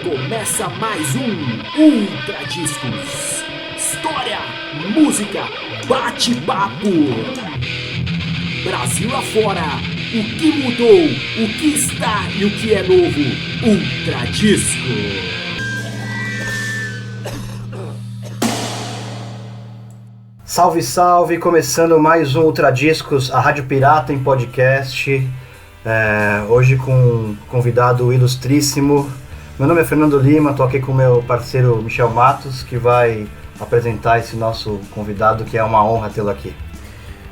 Começa mais um Ultra Discos. História, música, bate-papo. Brasil afora, o que mudou, o que está e o que é novo. Ultra Disco. Salve, salve! Começando mais um Ultra Discos, a Rádio Pirata em podcast. Hoje com um convidado ilustríssimo. Meu nome é Fernando Lima, estou aqui com o meu parceiro Michel Matos, que vai apresentar esse nosso convidado, que é uma honra tê-lo aqui.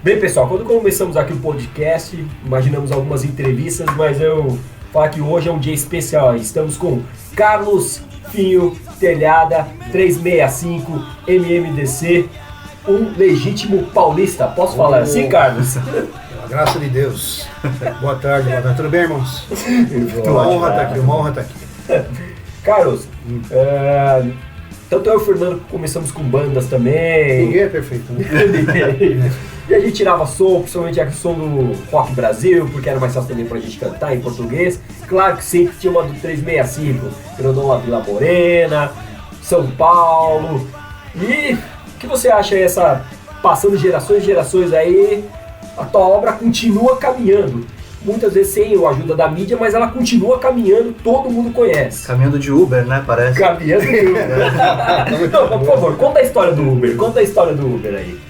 Bem, pessoal, quando começamos aqui o podcast, imaginamos algumas entrevistas, mas eu falar que hoje é um dia especial. Estamos com Carlos Finho Telhada, 365, MMDC, um legítimo paulista. Posso falar assim, Carlos? Graças de Deus. Boa tarde. Tudo bem, irmãos? Uma honra estar aqui. Carlos, tanto eu e o Fernando começamos com bandas também. Ninguém é perfeito, né? E a gente tirava som, principalmente a som do Rock Brasil, porque era mais fácil também pra gente cantar em português. Claro que sempre tinha uma do 365, Granola Vila Morena, São Paulo. E o que você acha aí, passando gerações e gerações aí, a tua obra continua caminhando? Muitas vezes sem a ajuda da mídia, mas ela continua caminhando, todo mundo conhece. Caminhando de Uber, né? Parece. Caminhando de Uber. Não, por favor, conta a história do Uber. Conta a história do Uber aí.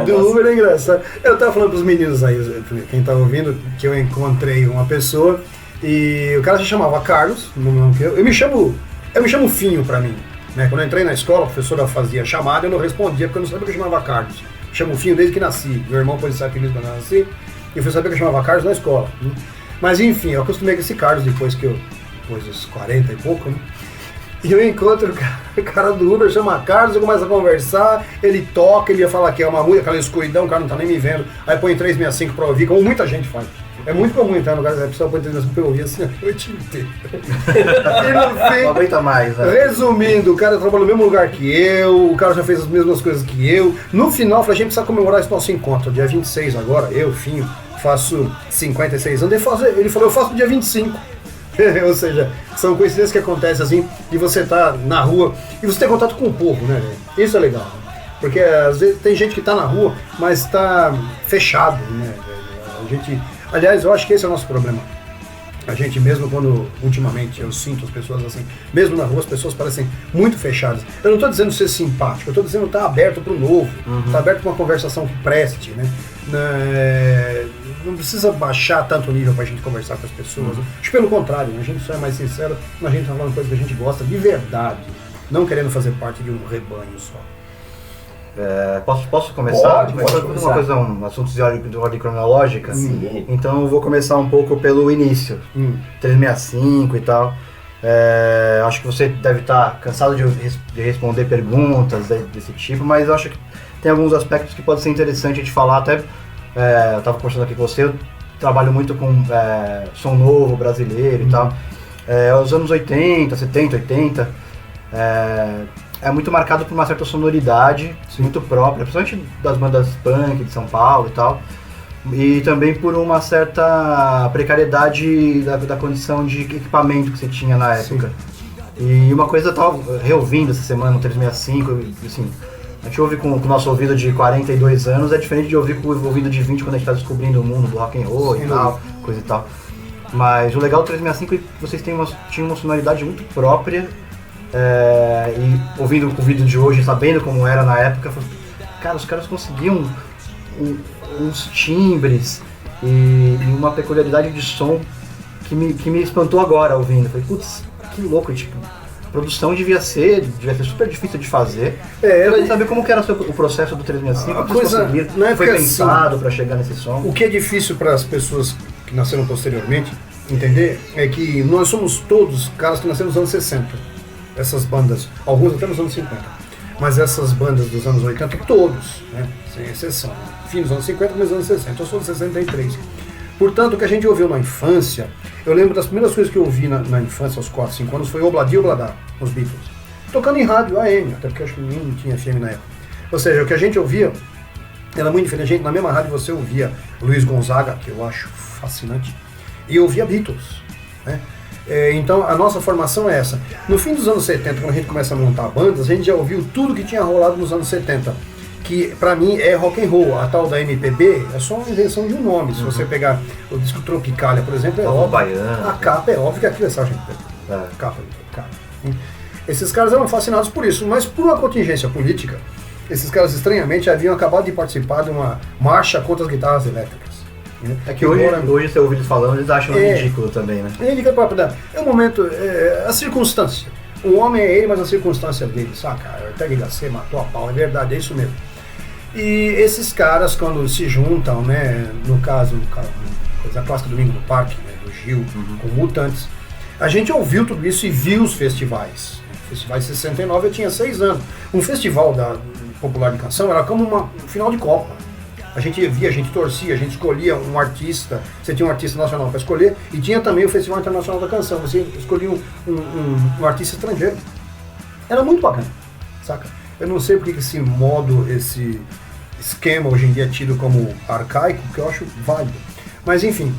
Do Uber é engraçado. Eu tava falando pros meninos aí, quem tá ouvindo, que eu encontrei uma pessoa e o cara se chamava Carlos, eu me chamo Finho pra mim. Né? Quando eu entrei na escola, a professora fazia chamada, eu não respondia porque eu não sabia que eu chamava Carlos. Me chamo Finho desde que nasci. Meu irmão pôs esse apelido quando eu nasci. E eu fui saber que eu chamava Carlos na escola. Né? Mas enfim, eu acostumei com esse Carlos depois dos 40 e pouco, né? E eu encontro o cara do Uber, chama Carlos, eu começo a conversar, ele toca, ele ia falar que é uma música, aquela escuridão, o cara não tá nem me vendo. Aí põe 365 pra ouvir, como muita gente faz. É muito comum entrar no lugar, a pessoa põe 365 pra ouvir assim a noite inteira. E no fim, não aguenta mais, né? Resumindo, o cara trabalha no mesmo lugar que eu, o cara já fez as mesmas coisas que eu. No final, eu falei, a gente precisa comemorar esse nosso encontro. Dia 26 agora, eu, Finho, faço 56 anos. Ele falou, eu faço dia 25. Ou seja, são coincidências que acontecem assim, de você estar na rua e você ter contato com o povo, né? Isso é legal. Porque às vezes tem gente que está na rua, mas está fechado, né? Aliás, eu acho que esse é o nosso problema. A gente mesmo quando, ultimamente, eu sinto as pessoas assim, mesmo na rua as pessoas parecem muito fechadas. Eu não estou dizendo ser simpático, eu estou dizendo estar aberto para o novo, estar aberto para uma conversação que preste, né? Não precisa baixar tanto o nível para a gente conversar com as pessoas. Acho pelo contrário, a gente só é mais sincero quando a gente está falando coisa que a gente gosta de verdade, não querendo fazer parte de um rebanho só. Posso começar? Pode começar. Um assunto de ordem cronológica. Sim. Então eu vou começar um pouco pelo início. 365 e tal. Acho que você deve estar cansado de responder perguntas desse tipo, mas eu acho que tem alguns aspectos que podem ser interessantes de falar. Até eu estava conversando aqui com você, eu trabalho muito com som novo brasileiro e tal. Os anos 80, 70, 80... é muito marcado por uma certa sonoridade, muito própria, principalmente das bandas punk de São Paulo e tal, e também por uma certa precariedade da condição de equipamento que você tinha na época. Sim. E uma coisa eu tava reouvindo essa semana, no 365, assim, a gente ouve com o nosso ouvido de 42 anos, é diferente de ouvir com o ouvido de 20 quando a gente está descobrindo o mundo do rock and roll e tal, coisa e tal. Mas o legal do 365 é que vocês tinham uma sonoridade muito própria. E ouvindo o vídeo de hoje, sabendo como era na época, cara, os caras conseguiam uns timbres e uma peculiaridade de som que me espantou agora ouvindo. Falei, putz, que louco, tipo, a produção devia ser super difícil de fazer. Eu queria saber como que era o processo do 365, não é foi pensado para chegar nesse som. O que é difícil para as pessoas que nasceram posteriormente entender é que nós somos todos caras que nasceram nos anos 60. Essas bandas, alguns até nos anos 50, mas essas bandas dos anos 80, todos, né, sem exceção, fim dos anos 50, mas anos 60, eu sou de 63. Portanto, o que a gente ouviu na infância, eu lembro das primeiras coisas que eu ouvi na infância, aos 4, 5 anos, foi Obladi Oblada, os Beatles, tocando em rádio AM, até porque acho que nem tinha FM na época. Ou seja, o que a gente ouvia era muito diferente. Na mesma rádio você ouvia Luiz Gonzaga, que eu acho fascinante, e eu ouvia Beatles, né? Então a nossa formação é essa. No fim dos anos 70, quando a gente começa a montar bandas, a gente já ouviu tudo que tinha rolado nos anos 70. Que pra mim é rock and roll. A tal da MPB é só uma invenção de um nome. Se você pegar o disco Tropicália, por exemplo, é óbvio. Baiano, A capa é óbvio que aquilo é Sgt. Pepper. Capa. Esses caras eram fascinados por isso, mas por uma contingência política, esses caras estranhamente haviam acabado de participar de uma marcha contra as guitarras elétricas. É que hoje você ouve eles falando, eles acham ridículo também, né? É o momento, a circunstância. O homem é ele, mas a circunstância dele, saca? Até HC matou a pau, é verdade, é isso mesmo. E esses caras, quando se juntam, né, no caso, coisa clássica Domingo no Parque, né, do Gil, com Mutantes, a gente ouviu tudo isso e viu os festivais. O Festival de 69 eu tinha 6 anos. Um festival popular de canção era como um final de Copa. A gente via, a gente torcia, a gente escolhia um artista, você tinha um artista nacional para escolher, e tinha também o Festival Internacional da Canção, você escolhia um artista estrangeiro. Era muito bacana, saca? Eu não sei porque esse modo, esse esquema hoje em dia é tido como arcaico, que eu acho válido. Mas enfim,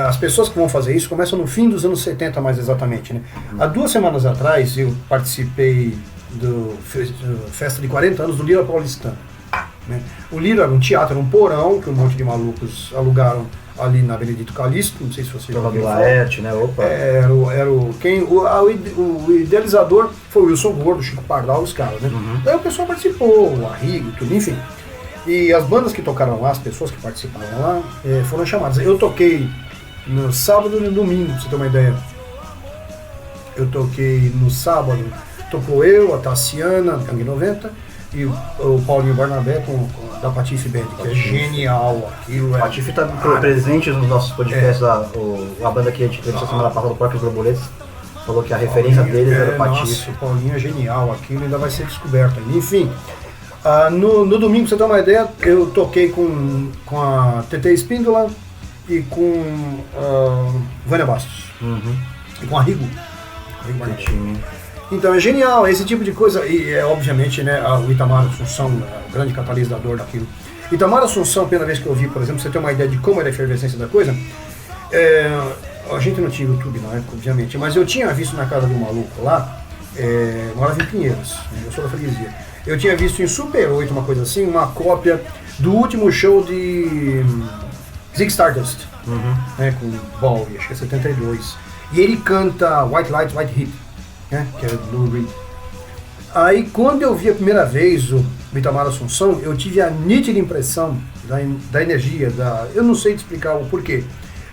as pessoas que vão fazer isso começam no fim dos anos 70 mais exatamente, né? Há 2 semanas atrás eu participei do festa de 40 anos do Lira Paulistano. Né? O Lira era um teatro, era um porão que um monte de malucos alugaram ali na Benedito Calixto, não sei se você já ouviu falar. Laerte, né? Opa. O idealizador foi o Wilson Gordo, Chico Pardal, os caras, né? Daí o pessoal participou, o Arrigo, tudo, enfim. E as bandas que tocaram lá, as pessoas que participaram lá, foram chamadas. Eu toquei no sábado e no domingo, pra você ter uma ideia. Eu toquei no sábado, tocou eu, a Tassiana, Gangue 90, e o Paulinho Barnabé da Patife Band, que é genial aquilo. Patife está presente nos nossos podcasts, a banda que a gente entrevistou semana passada do Porcos Borboletas, falou que a referência deles era o Patife. Nossa, o Paulinho é genial, aquilo ainda vai ser descoberto ainda. Enfim, no domingo, pra você ter uma ideia, eu toquei com a TT Espíndola e com Vânia Bastos, e com a Rigo. Então é genial, esse tipo de coisa, e obviamente, né, o Itamar Assunção, o grande catalisador daquilo. Itamar Assunção, pela vez que eu vi, por exemplo, você tem uma ideia de como era a efervescência da coisa, a gente não tinha YouTube na época, obviamente, mas eu tinha visto na casa do maluco lá, morava em Pinheiros, né, eu sou da freguesia, eu tinha visto em Super 8, uma coisa assim, uma cópia do último show de Zig Stardust, né, com Bowie, acho que é 72, e ele canta White Light, White Heat, né, que é do Reed. Aí quando eu vi a primeira vez o Itamar Assunção, eu tive a nítida impressão da energia, eu não sei te explicar o porquê,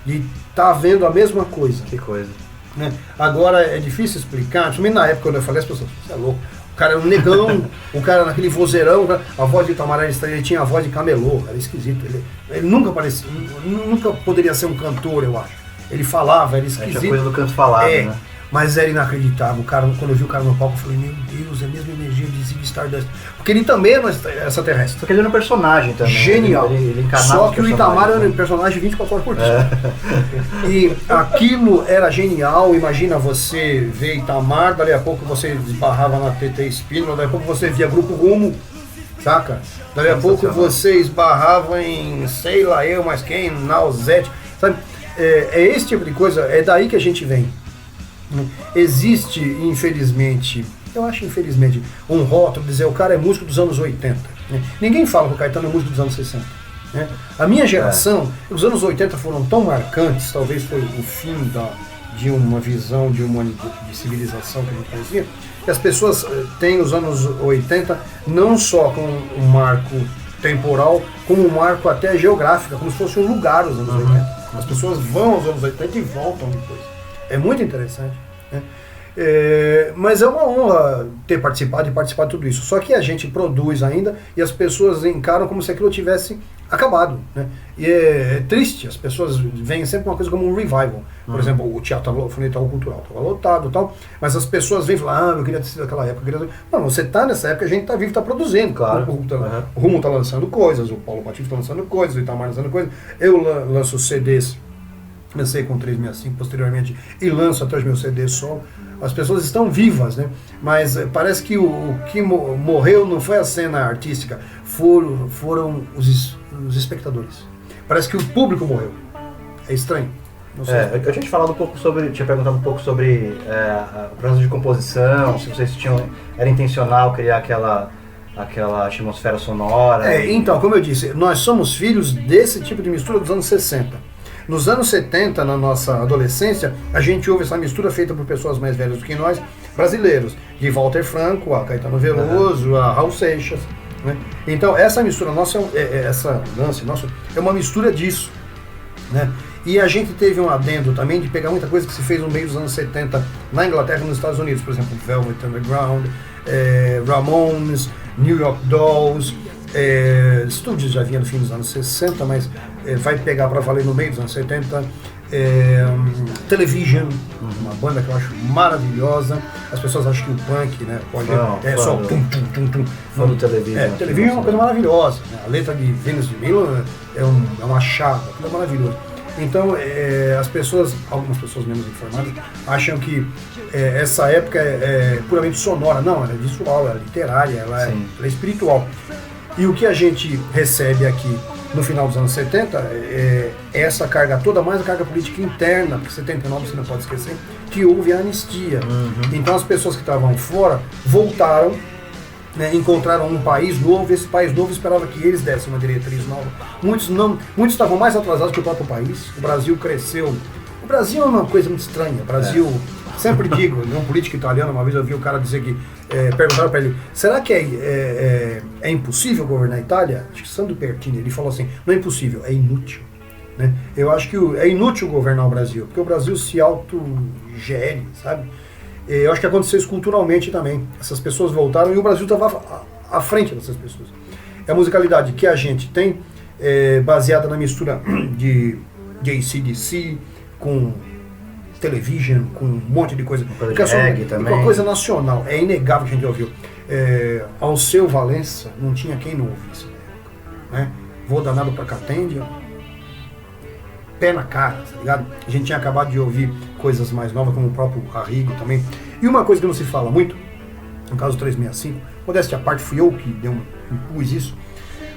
de estar vendo a mesma coisa. Que coisa. Né? Agora é difícil explicar, principalmente na época quando eu falei, as pessoas, você é louco, o cara é um negão, o cara naquele vozeirão, a voz de Itamar ele tinha a voz de camelô, era esquisito, ele nunca parecia, nunca poderia ser um cantor, eu acho. Ele falava, era esquisito. É a coisa do canto falado, né? Mas era inacreditável. Quando eu vi o cara no palco, eu falei, meu Deus, é a mesma energia de Zig Stardust. Porque ele também é extraterrestre. Só que ele era um personagem também. Genial. Ele encarnava. Só que o Itamar era um personagem 24 horas por dia. E aquilo era genial. Imagina você ver Itamar, dali a pouco você esbarrava na TT Espíndola, dali a pouco você via Grupo Rumo, saca? Dali a pouco você esbarrava em, sei lá eu, mas quem, Nausete, sabe? É esse tipo de coisa, é daí que a gente vem. Existe, infelizmente, eu acho infelizmente, um rótulo dizer o cara é músico dos anos 80. Né? Ninguém fala que o Caetano é músico dos anos 60. Né? A minha geração, os anos 80 foram tão marcantes, talvez foi o fim de uma visão de civilização que a gente conhecia, que as pessoas têm os anos 80 não só como um marco temporal, como um marco até geográfico, como se fosse um lugar os anos 80. As pessoas vão aos anos 80 e voltam depois. É muito interessante, né? Mas é uma honra ter participado e participar de tudo isso. Só que a gente produz ainda e as pessoas encaram como se aquilo tivesse acabado, né? E é triste, as pessoas veem sempre uma coisa como um revival. Por exemplo, o Teatro Cultural estava lotado e tal, mas as pessoas vêm e falam, eu queria ter sido naquela época. Não, você está nessa época, a gente está vivo, está produzindo. Claro. O Rumo está lançando coisas, o Paulo Patife está lançando coisas, o Itamar lançando coisas. Eu lanço CDs. Comecei com 365 posteriormente e lanço até os meus CDs solo. As pessoas estão vivas, né? Mas parece que o que morreu não foi a cena artística, foram os espectadores. Parece que o público morreu. É estranho. Não sei Eu tinha te falado um pouco sobre, tinha perguntado um pouco sobre o processo de composição, se vocês era intencional criar aquela atmosfera sonora. Então, como eu disse, nós somos filhos desse tipo de mistura dos anos 60. Nos anos 70, na nossa adolescência, a gente ouve essa mistura feita por pessoas mais velhas do que nós, brasileiros, de Walter Franco, a Caetano Veloso, a Raul Seixas. Né? Então, essa mistura nossa, essa lance nosso, é uma mistura disso. Né? E a gente teve um adendo também de pegar muita coisa que se fez no meio dos anos 70 na Inglaterra e nos Estados Unidos, por exemplo, Velvet Underground, Ramones, New York Dolls, Stooges já vinha no fim dos anos 60, mas vai pegar para valer no meio dos anos 70, Television, uma banda que eu acho maravilhosa. As pessoas acham que o punk, né, só tum. Fã do Television. Television é uma coisa maravilhosa, né? A letra de Venus de Milo é uma chave, aquilo é maravilhoso. Então, algumas pessoas menos informadas, acham que essa época é puramente sonora. Não, ela é visual, ela é literária, ela é espiritual. E o que a gente recebe aqui no final dos anos 70 é essa carga toda, mais a carga política interna, porque 79 você não pode esquecer, que houve a anistia. Então as pessoas que estavam fora voltaram, né, encontraram um país novo, esse país novo esperava que eles dessem uma diretriz nova. Muitos estavam mais atrasados que o próprio país. O Brasil cresceu. O Brasil é uma coisa muito estranha. O Brasil, sempre digo, um político italiano, uma vez eu vi o cara dizer que, perguntaram para ele, será que é impossível governar a Itália? Acho que Sandro Pertini, ele falou assim, não é impossível, é inútil. Né? Eu acho que é inútil governar o Brasil, porque o Brasil se autogere, sabe? Eu acho que aconteceu isso culturalmente também. Essas pessoas voltaram e o Brasil estava à frente dessas pessoas. É a musicalidade que a gente tem, baseada na mistura de AC/DC, com Television, com um monte de coisa. Uma coisa nacional. É inegável que a gente ouviu. Alceu Valença, não tinha quem não ouvisse na época. Né? Vou danado pra Catândia. Pé na cara, tá ligado? A gente tinha acabado de ouvir coisas mais novas, como o próprio Arrigo também. E uma coisa que não se fala muito, no caso 365, modéstia à parte, fui eu que impus isso.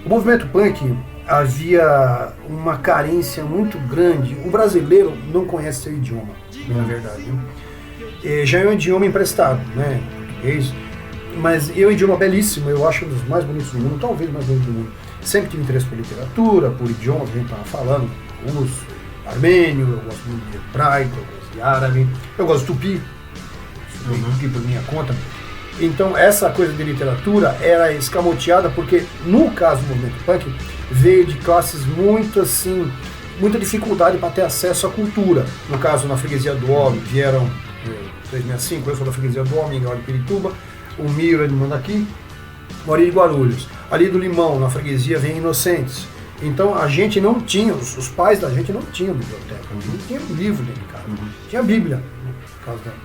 O movimento punk havia uma carência muito grande. O brasileiro não conhece seu idioma, na verdade. Né? Já é um idioma emprestado, né? Português. Mas é um idioma belíssimo, eu acho um dos mais bonitos do mundo, talvez o mais bonito do mundo. Sempre tive interesse por literatura, por idiomas, a gente estava falando, russo, armênio, eu gosto muito de hebraico, eu gosto de árabe, eu gosto de tupi, tupi por minha conta. Então essa coisa de literatura era escamoteada porque, no caso do movimento punk, veio de classes muito assim, muita dificuldade para ter acesso à cultura. No caso, na freguesia do Homem, vieram 365, eu sou da freguesia do Homem, Miguel de Pirituba, o Miro é de Mandaqui, Moreira de Guarulhos. Ali do Limão, na freguesia, vem Inocentes. Então a gente não tinha, os pais da gente não tinham biblioteca, não tinha livro dentro de casa. Tinha Bíblia,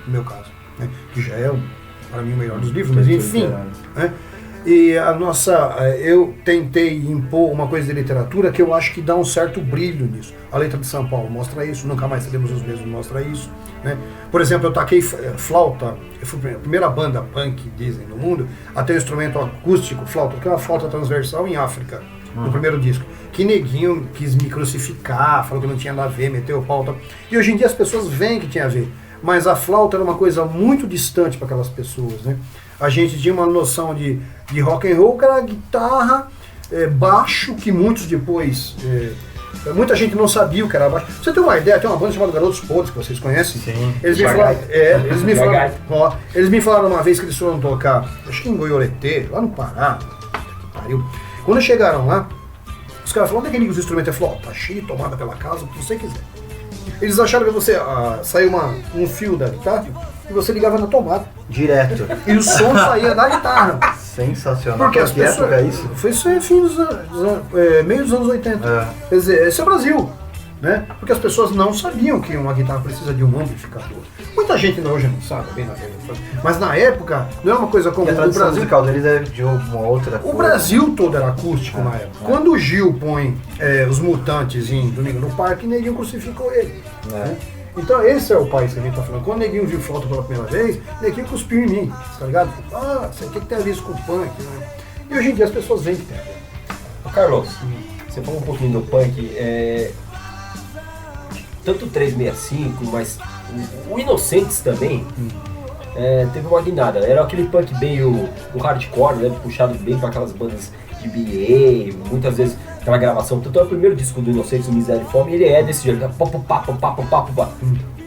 no meu caso, né? Que já é, para mim, o melhor dos livros, mas enfim. Né? E eu tentei impor uma coisa de literatura que eu acho que dá um certo brilho nisso. A Letra de São Paulo mostra isso, Nunca Mais Seremos os Mesmos mostra isso. Né? Por exemplo, eu taquei flauta, eu fui a primeira banda punk, dizem, no mundo, a ter um instrumento acústico, flauta, que é uma flauta transversal em África, no primeiro disco. Que neguinho quis me crucificar, falou que não tinha nada a ver, meteu o pau. Tal. E hoje em dia as pessoas veem que tinha a ver. Mas a flauta era uma coisa muito distante para aquelas pessoas, né? A gente tinha uma noção de rock and roll, que era guitarra, baixo, que muitos depois... muita gente não sabia o que era baixo. Você tem uma ideia, tem uma banda chamada Garotos Podres, que vocês conhecem? Sim. Eles me falaram uma vez que eles foram tocar, acho que em Goiôretê, lá no Pará, que pariu. Quando chegaram lá, os caras falaram, onde é que os instrumentos é flauta? Tá cheio, tomada pela casa, o que você quiser. Eles acharam que você saiu um fio da guitarra e você ligava na tomada. Direto. E o som saía da guitarra. Sensacional. Porque as pessoas, época é isso? Foi isso aí, meio dos anos 80. Quer dizer, esse é o Brasil. Né? Porque as pessoas não sabiam que uma guitarra precisa de um amplificador. Muita gente hoje não sabe, bem na verdade. Mas na época, não é uma coisa comum. A tradição musical deles é de uma outra coisa. O Brasil todo era acústico na época. Quando o Gil põe os Mutantes em Domingo no Parque, Neguinho crucificou ele. Né? Então esse é o país que a gente tá falando. Quando o Neguinho viu flauta pela primeira vez, Neguinho cuspiu em mim, tá ligado? Você tem que ter a ver isso com o punk, né? E hoje em dia as pessoas veem que tem a ver. Carlos, você falou um pouquinho do punk, tanto o 365, mas o Inocentes também teve uma guinada. Era aquele punk bem o hardcore, né? Puxado bem para aquelas bandas de BA, muitas vezes aquela gravação. Tanto é o primeiro disco do Inocentes, o Miséria e Fome, ele é desse jeito.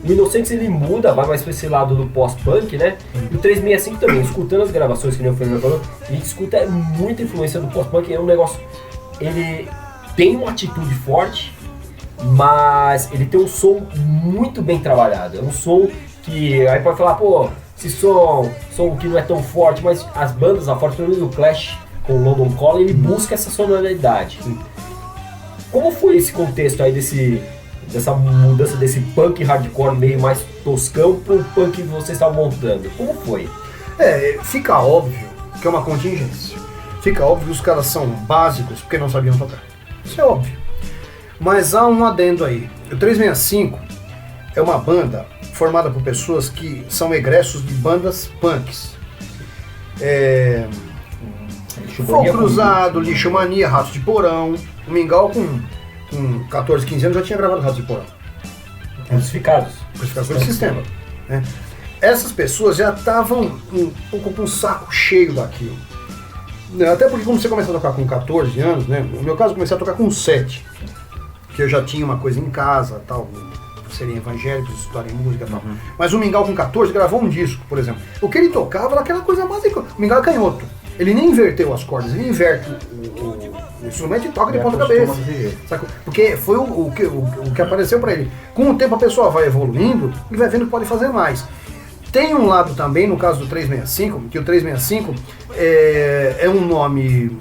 O Inocentes ele muda, vai mais pra esse lado do post-punk, né? E o 365 também, escutando as gravações que nem o Fernando falou, a gente escuta muita influência do post-punk, é um negócio. Ele tem uma atitude forte, mas ele tem um som muito bem trabalhado. É um som que aí pode falar, pô, esse som que não é tão forte, mas as bandas, a forte, pelo menos o Clash com o London Calling, ele busca essa sonoridade. Como foi esse contexto aí dessa mudança desse punk hardcore meio mais toscão pro punk que vocês estavam montando? Como foi? Fica óbvio que é uma contingência. Fica óbvio que os caras são básicos porque não sabiam tocar. Isso é óbvio. Mas há um adendo aí. O 365 é uma banda formada por pessoas que são egressos de bandas punks. Fogo Cruzado, Lixo Mania, Ratos de Porão. O Mingau com 14, 15 anos já tinha gravado Ratos de Porão. Crucificados Pelo sistema. Né? Essas pessoas já estavam um pouco com o saco cheio daquilo. Até porque quando você começa a tocar com 14 anos, né? No meu caso eu comecei a tocar com 7. Que eu já tinha uma coisa em casa, tal, serem evangélicos, estudarem música e tal. Mas o Mingau com 14 gravou um disco, por exemplo. O que ele tocava era aquela coisa básica. O Mingau é canhoto. Ele nem inverteu as cordas, ele inverte o instrumento e toca de ponta cabeça. Porque foi o que apareceu pra ele. Com o tempo a pessoa vai evoluindo e vai vendo que pode fazer mais. Tem um lado também, no caso do 365, que o 365 é um nome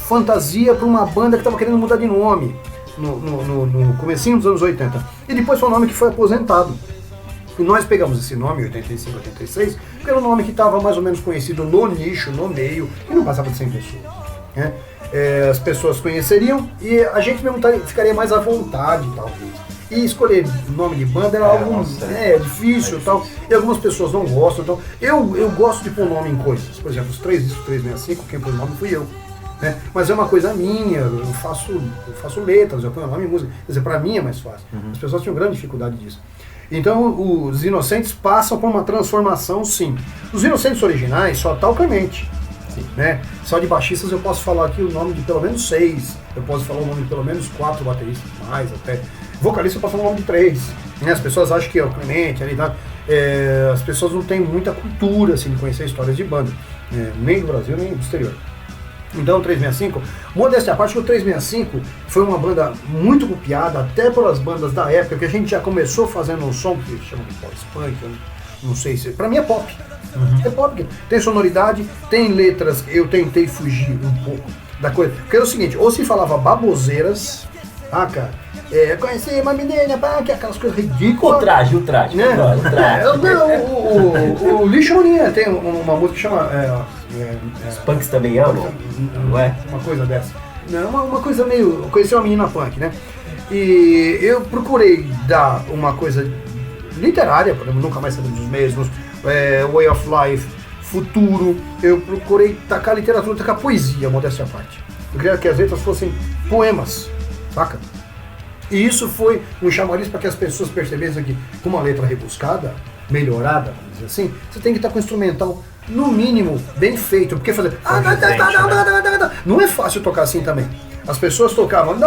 fantasia para uma banda que estava querendo mudar de nome no comecinho dos anos 80. E depois foi um nome que foi aposentado. E nós pegamos esse nome, 85, 86, porque era um nome que estava mais ou menos conhecido no nicho, no meio, e não passava de 100 pessoas. Né? As pessoas conheceriam e a gente mesmo ficaria mais à vontade, talvez. E escolher o nome de banda era algo difícil e tal, e algumas pessoas não gostam. Então, eu gosto de pôr nome em coisas. Por exemplo, os 365, quem pôs o nome fui eu. Né? Mas é uma coisa minha, eu faço letras, eu ponho nome em música. Quer dizer, pra mim é mais fácil. As pessoas tinham grande dificuldade disso. Então, os Inocentes passam por uma transformação, sim. Os Inocentes originais só tá o Clemente. Né? Só de baixistas eu posso falar aqui o nome de pelo menos 6. Eu posso falar o nome de pelo menos 4 bateristas, mais até. Vocalista eu posso falar o nome de 3. Né? As pessoas acham que é o Clemente, ali, tá? As pessoas não têm muita cultura assim, de conhecer histórias de banda. Nem do Brasil, nem do exterior. Então o 365, modéstia à parte, que o 365 foi uma banda muito copiada, até pelas bandas da época, que a gente já começou fazendo um som que chama de pop-punk, não sei se... Pra mim é pop. É pop, tem sonoridade, tem letras, eu tentei fugir um pouco da coisa. Porque é o seguinte, ou se falava baboseiras, cara, conheci uma menina, que aquelas coisas ridículas. O traje, né? O Lixo Mania tem uma música que chama... Os punks também amam, não é? Uma coisa dessa. Não, uma coisa meio... Eu conheci uma menina punk, né? E eu procurei dar uma coisa literária, por exemplo, Nunca Mais Seremos os Mesmos, Way of Life, Futuro. Eu procurei tacar literatura, tacar poesia, modéstia à parte. Eu queria que as letras fossem poemas, saca? E isso foi um chamariz para que as pessoas percebessem que, com uma letra rebuscada, melhorada, vamos dizer assim, você tem que estar com o instrumental, no mínimo, bem feito. Porque fazer... Não é fácil tocar assim também. As pessoas tocavam...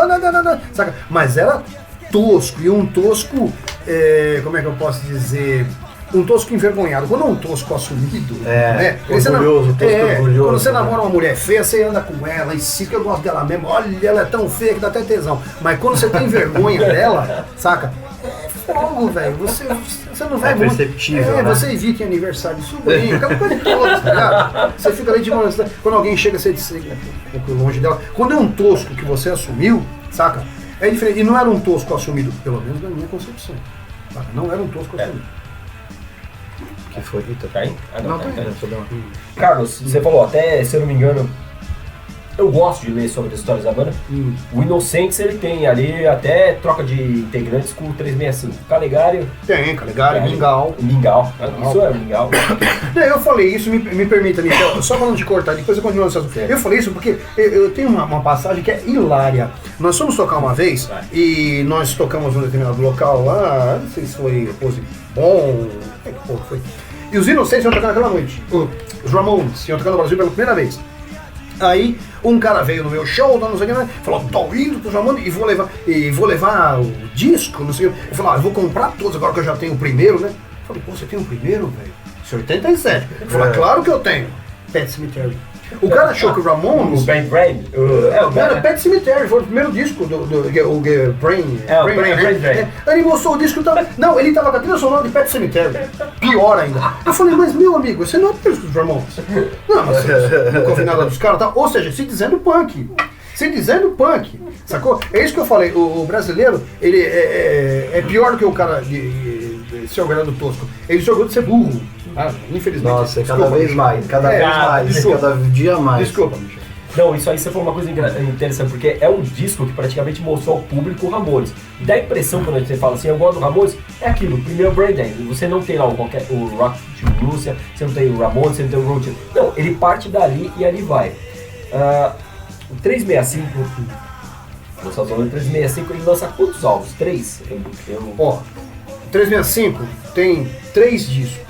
saca? Mas era tosco. E um tosco... como é que eu posso dizer... Um tosco envergonhado. Quando é um tosco assumido... Orgulhoso, orgulhoso. Quando você namora uma mulher feia, você anda com ela, insiste, eu gosto dela mesmo. Olha, ela é tão feia que dá até tesão. Mas quando você tem vergonha dela, saca? É fogo, velho. Você não vai muito. Perceptível, né? Você evita aniversário de sobrinho, aquela coisa toda, tá ligado? Você fica ali de mano, quando alguém chega, você diz um pouco longe dela. Quando é um tosco que você assumiu, saca? É diferente. E não era um tosco assumido, pelo menos na minha concepção. Saca? Não era um tosco assumido. Que foi, Vitor? Tá aí? Não, tá tá aí. Carlos, você falou, até se eu não me engano, Eu gosto de ler sobre as histórias da banda. O Inocentes, ele tem ali até troca de integrantes com o 365. Calegari... Tem, Calegari, Mingau. Mingau. Isso é Mingau. Eu falei isso, me permita, Michel, só pra não te cortar, depois eu continuo nessa. Eu falei isso porque eu tenho uma passagem que é hilária. Nós fomos tocar uma vez e nós tocamos num determinado local lá, não sei se foi Pose Bom, que porra foi. E os Inocentes iam tocar naquela noite. Os Ramones iam tocar no Brasil pela primeira vez. Aí um cara veio no meu show, não sei o que, falou, tô indo pros Ramones e vou levar o disco, não sei o que. Eu falei, eu vou comprar todos agora que eu já tenho o primeiro, né? Eu falei, pô, você tem o primeiro, velho? Isso é 87. Eu falei, claro que eu tenho. Pet Cemetery. O cara achou que o Ramones... O Brain Drain? Era Pet Cemetery, foi o primeiro disco do Brain. Brain Drain. Aí ele mostrou o disco também. Não, ele tava com a trilha sonora de Pet Cemetery. Pior ainda. Eu falei, mas meu amigo, você não é o disco dos Ramones. Não, mas não ouvi nada dos caras, tá? Ou seja, se dizendo punk. Sacou? É isso que eu falei. O brasileiro, ele é pior do que o cara de ser orgulhado tosco. Ele se orgulha de ser burro. Infelizmente. Nossa, cada vez mais, cada dia mais. Desculpa, Michel. Não, isso aí você falou uma coisa interessante, porque é um disco que praticamente mostrou ao público o Ramones. E dá a impressão, quando você fala assim, eu gosto do Ramones, é aquilo, primeiro Brain Drain. Você não tem lá o Rock to Russia, você não tem o Ramones, você não tem o Road. Não, ele parte dali e ali vai. O 365, nós estamos falando do 365, ele lança quantos álbuns? 3? Ó, o 365 tem 3 discos.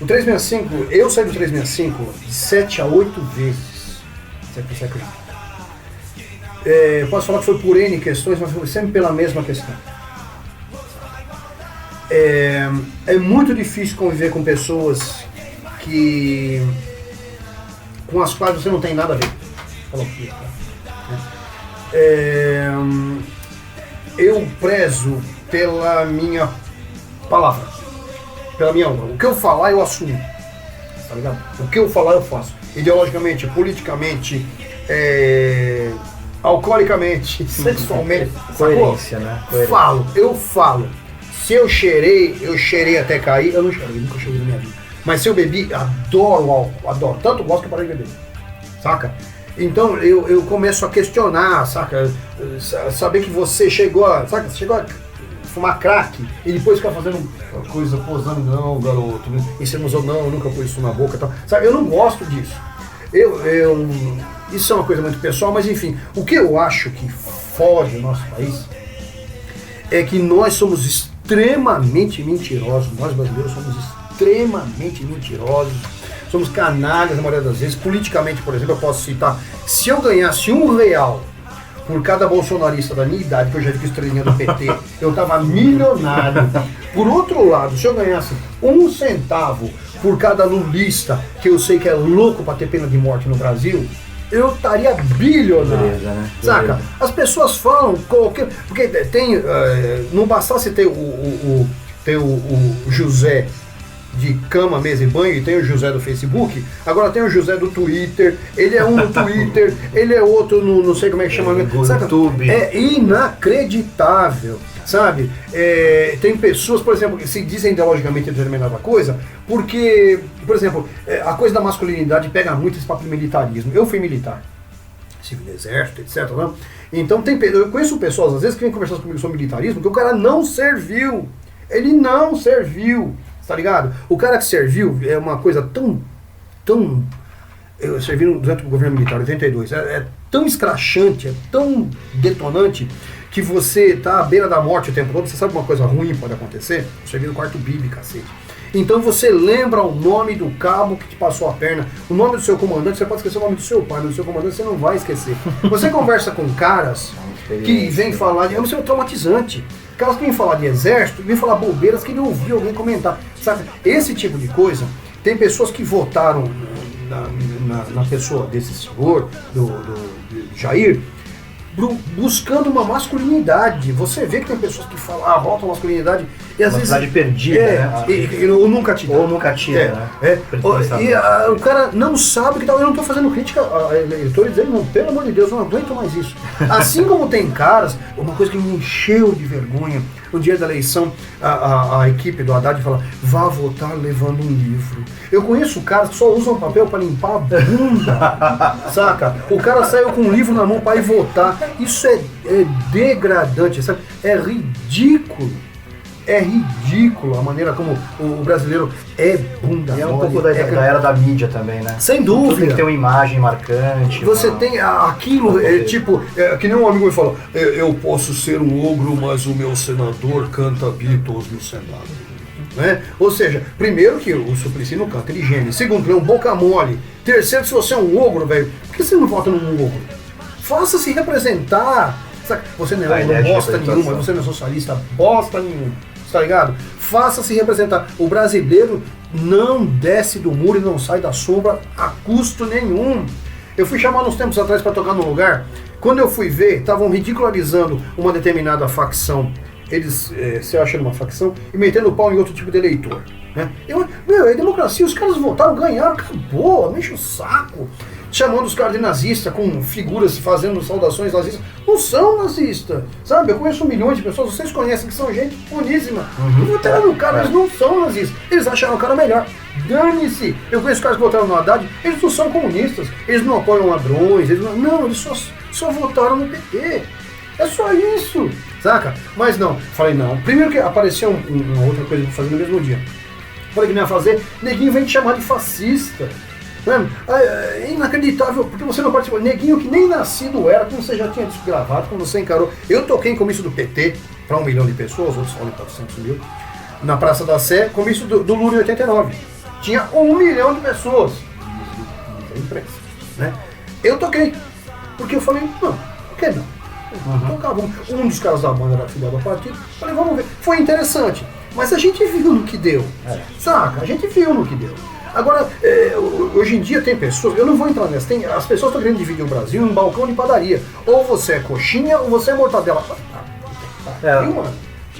O 365, eu saí do 365 de 7 a 8 vezes. Posso falar que foi por N questões, mas foi sempre pela mesma questão. É muito difícil conviver com pessoas com as quais você não tem nada a ver. Eu prezo pela minha palavra, pela minha honra. O que eu falar, eu assumo. Tá ligado? O que eu falar, eu faço. Ideologicamente, politicamente, alcoolicamente, sexualmente. Coerência, né? Coerência. Eu falo. Se eu cheirei até cair. Eu não cheirei, nunca cheirei na minha vida. Mas se eu bebi, adoro álcool, adoro. Tanto gosto que eu parei de beber. Saca? Então eu começo a questionar, saca? Saber que você chegou a fumar crack e depois ficar fazendo coisa posando, não, garoto, e você não usou, não, eu nunca pus isso na boca e tal. Sabe, eu não gosto disso. Isso é uma coisa muito pessoal, mas enfim, o que eu acho que foge do nosso país é que nós somos extremamente mentirosos, nós brasileiros somos extremamente mentirosos, somos canalhas na maioria das vezes. Politicamente, por exemplo, eu posso citar, se eu ganhasse R$1 por cada bolsonarista da minha idade, que eu já vi que estrelinha do PT, eu tava milionário. Por outro lado, se eu ganhasse 1 centavo por cada lulista, que eu sei que é louco pra ter pena de morte no Brasil, eu estaria bilionário. Beleza, né? Saca? As pessoas falam qualquer... Porque tem... não bastasse ter o José de cama, mesa e banho, e tem o José do Facebook, agora tem o José do Twitter, ele é um no Twitter, ele é outro no não sei como é que chama, no YouTube. É inacreditável, sabe? Tem pessoas, por exemplo, que se dizem ideologicamente determinada coisa, porque, por exemplo, a coisa da masculinidade pega muito esse papo de militarismo. Eu fui militar, civil exército, etc. Né? Então eu conheço pessoas, às vezes, que vêm conversar comigo sobre militarismo, que o cara não serviu, ele não serviu. Tá ligado? O cara que serviu é uma coisa tão... Eu servi durante o governo militar, 82, é tão escrachante, é tão detonante, que você tá à beira da morte o tempo todo. Você sabe uma coisa ruim pode acontecer? Eu servi no quarto BIB, cacete. Então você lembra o nome do cabo que te passou a perna, o nome do seu comandante, você pode esquecer o nome do seu pai, mas do seu comandante você não vai esquecer. Você conversa com caras que vêm falar de... Isso é traumatizante. Caras que vêm falar de exército, vêm falar bobeiras que ele ouviu alguém comentar. Sabe? Esse tipo de coisa, tem pessoas que votaram na pessoa desse senhor, do Jair, buscando uma masculinidade. Você vê que tem pessoas que falam, volta a masculinidade, E às Uma vezes cidade perdida, né? ou nunca tira. Ou nunca tira, né? O cara não sabe o que tá. Eu não tô fazendo crítica a eleitores dele, não, pelo amor de Deus, eu não aguento mais isso. Assim como tem caras, uma coisa que me encheu de vergonha, no dia da eleição, a equipe do Haddad fala, vá votar levando um livro. Eu conheço caras que só usam papel para limpar a bunda, saca? O cara saiu com um livro na mão para ir votar. Isso é degradante, sabe? É ridículo. É ridículo a maneira como o brasileiro é bunda E é um mole, pouco da era da mídia também, né? Sem Tudo tem dúvida. que ter uma imagem marcante. Você tem aquilo, que nem um amigo me falou, eu posso ser um ogro, mas o meu senador canta Beatles no Senado. Né? Ou seja, primeiro que o Suplicy não canta, ele geme. Segundo, ele é um boca mole. Terceiro, se você é um ogro, velho, por que você não vota num ogro? Faça-se representar. Sabe? Você não é bosta nenhuma, você não é socialista, bosta nenhuma. Tá ligado? Faça-se representar. O brasileiro não desce do muro e não sai da sombra a custo nenhum. Eu fui chamado uns tempos atrás para tocar num lugar. Quando eu fui ver, estavam ridicularizando uma determinada facção. Eles se acham uma facção e metendo o pau em outro tipo de eleitor. Né? É democracia, os caras votaram, ganharam, acabou, não enche o saco. Chamando os caras de nazista, com figuras fazendo saudações nazistas. Não são nazistas, sabe? Eu conheço milhões de pessoas, vocês conhecem que são gente boníssima. E votaram no cara, eles não são nazistas. Eles acharam o cara melhor. Dane-se! Eu conheço caras que votaram no Haddad, eles não são comunistas, eles não apoiam ladrões, eles só votaram no PT. É só isso, saca? Mas não, falei não. Primeiro que apareceu uma outra coisa que eu vou fazer no mesmo dia. Falei que não ia fazer, neguinho vem te chamar de fascista. É inacreditável, porque você não participou. Neguinho que nem nascido era, como você já tinha desgravado, como você encarou. Eu toquei em comício do PT para 1 milhão de pessoas, outros falam 400 mil, na Praça da Sé, comício do Lula em 89. Tinha 1 milhão de pessoas. Imprensa, né? Eu toquei, porque eu falei, não, por que não? Tocava um dos caras da banda era filiado ao partido, falei, vamos ver. Foi interessante, mas a gente viu no que deu, saca? A gente viu no que deu. Agora, hoje em dia tem pessoas, eu não vou entrar nessa, as pessoas estão querendo dividir o Brasil em um balcão de padaria. Ou você é coxinha ou você é mortadela. Mano,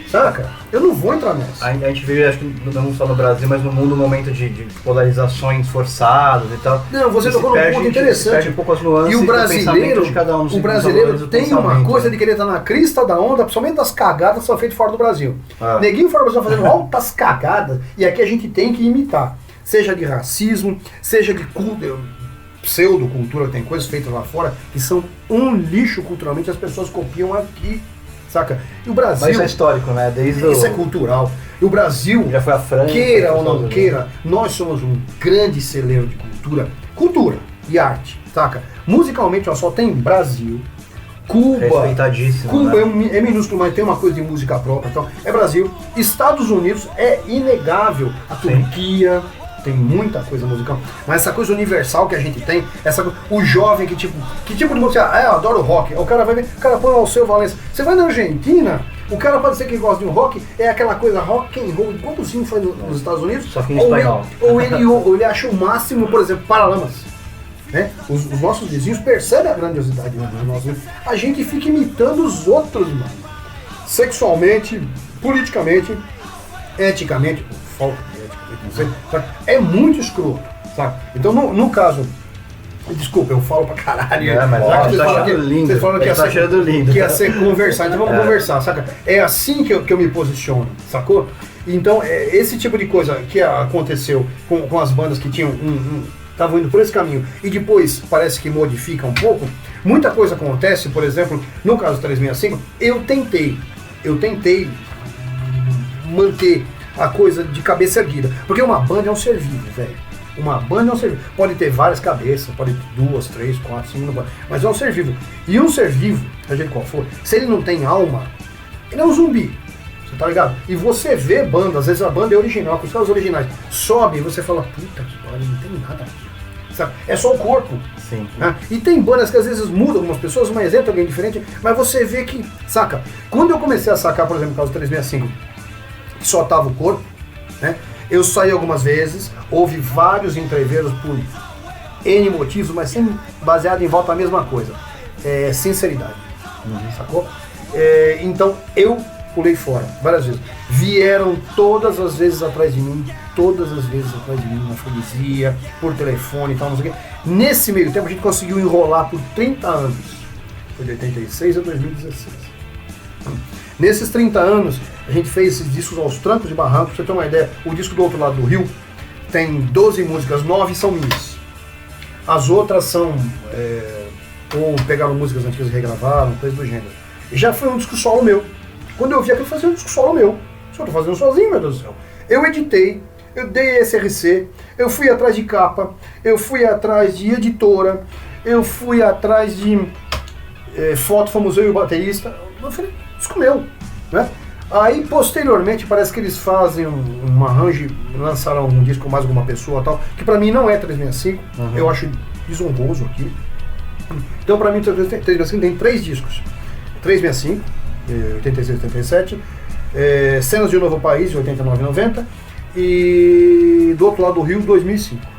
saca? Eu não vou entrar nessa. A gente vive, acho que não só no Brasil, mas no mundo, um momento de polarizações forçadas e tal. Não, você tocou num ponto interessante. Perde um pouco as nuances e o brasileiro tem uma coisa de querer estar na crista da onda, principalmente das cagadas que são feitas fora do Brasil. Neguinho fora do Brasil fazendo altas cagadas, e aqui a gente tem que imitar. Seja de racismo, seja de pseudocultura, tem coisas feitas lá fora que são um lixo culturalmente, as pessoas copiam aqui, saca? E o Brasil... Mas isso é histórico, né? Isso é cultural. E o Brasil, já foi a França, queira ou não queira, nós somos um grande celeiro de cultura e arte, saca? Musicalmente, ó, só tem Brasil, Cuba, Cuba, né? é minúsculo, mas tem uma coisa de música própria, então é Brasil. Estados Unidos é inegável, a Turquia... Tem muita coisa musical, mas essa coisa universal que a gente tem, o jovem que tipo de música, eu adoro rock, o cara vai ver, o cara põe o seu Valença. Você vai na Argentina, o cara pode ser que gosta de um rock, é aquela coisa rock and roll, igualzinho foi nos Estados Unidos, só que em espanhol. Ou ele acha o máximo, por exemplo, Paralamas. Né? Os nossos vizinhos percebem a grandiosidade dos nossos. A gente fica imitando os outros, mano. Sexualmente, politicamente, eticamente, falta de ética. É muito escroto, sabe? Então, no caso, desculpa, eu falo pra caralho. Mas vocês falaram que ia ser conversar, então vamos conversar, saca? É assim que eu me posiciono, sacou? Então, esse tipo de coisa que aconteceu com as bandas que tinham estavam indo por esse caminho e depois parece que modifica um pouco, muita coisa acontece, por exemplo, no caso do 365, eu tentei manter a coisa de cabeça erguida. Porque uma banda é um ser vivo, velho. Uma banda é um ser vivo. Pode ter várias cabeças, pode ter 2, 3, 4, 5, mas é um ser vivo. E um ser vivo, seja ele qual for, se ele não tem alma, ele é um zumbi. Você tá ligado? E você vê banda, às vezes a banda é original, com os caras originais, sobe e você fala, puta que pariu, não tem nada aqui. Sabe? É só o corpo. Sim. Né? E tem bandas que às vezes mudam algumas pessoas, mas entra alguém diferente, mas você vê que, saca? Quando eu comecei a sacar, por exemplo, o caso do 365, só tava o corpo, né? Eu saí algumas vezes, houve vários entreveros por N motivos, mas sempre baseado em volta a mesma coisa, sinceridade, sacou? Então eu pulei fora, várias vezes. Vieram todas as vezes atrás de mim, na freguesia, por telefone e tal, não sei o quê. Nesse meio tempo a gente conseguiu enrolar por 30 anos. Foi de 86 a 2016. Nesses 30 anos, a gente fez esses discos aos trancos e barrancos. Pra você ter uma ideia, o disco do Outro Lado do Rio tem 12 músicas, 9 são minhas. As outras são, ou pegaram músicas antigas e regravaram, coisa do gênero. E já foi um disco solo meu. Quando eu vi aquilo, eu fazia um disco solo meu. Só eu tô fazendo sozinho, meu Deus do céu. Eu editei, eu dei SRC, eu fui atrás de capa, eu fui atrás de editora, eu fui atrás de foto, fomos eu e o baterista. Eu falei, disco meu, né? Aí, posteriormente, parece que eles fazem um arranjo, lançaram um disco com mais alguma pessoa e tal, que pra mim não é 365, eu acho desonroso aqui. Então, pra mim, 365 tem 3 discos. 365, 86 e 87, Cenas de um Novo País, de 89 e 90, e Do Outro Lado do Rio, 2005.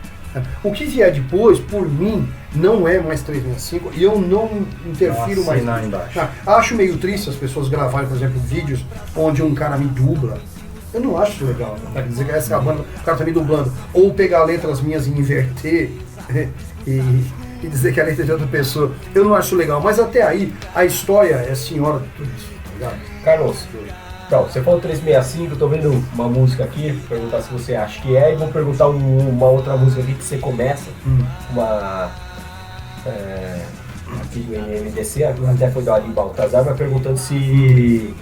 O que vier depois, por mim, não é mais 365 e eu não interfiro mais. Acho meio triste as pessoas gravarem, por exemplo, vídeos onde um cara me dubla. Eu não acho isso legal. Quer dizer que essa é a banda, o cara tá me dublando. Ou pegar letras minhas e inverter e dizer que a letra é de outra pessoa. Eu não acho legal. Mas até aí, a história é senhora de tudo isso. Tá ligado? Carlos, então, você falou 365, eu tô vendo uma música aqui, vou perguntar se você acha que é, e vou perguntar uma outra música aqui que você começa, uma aqui do NMDC, até foi do Ali Baltazar, vai perguntando se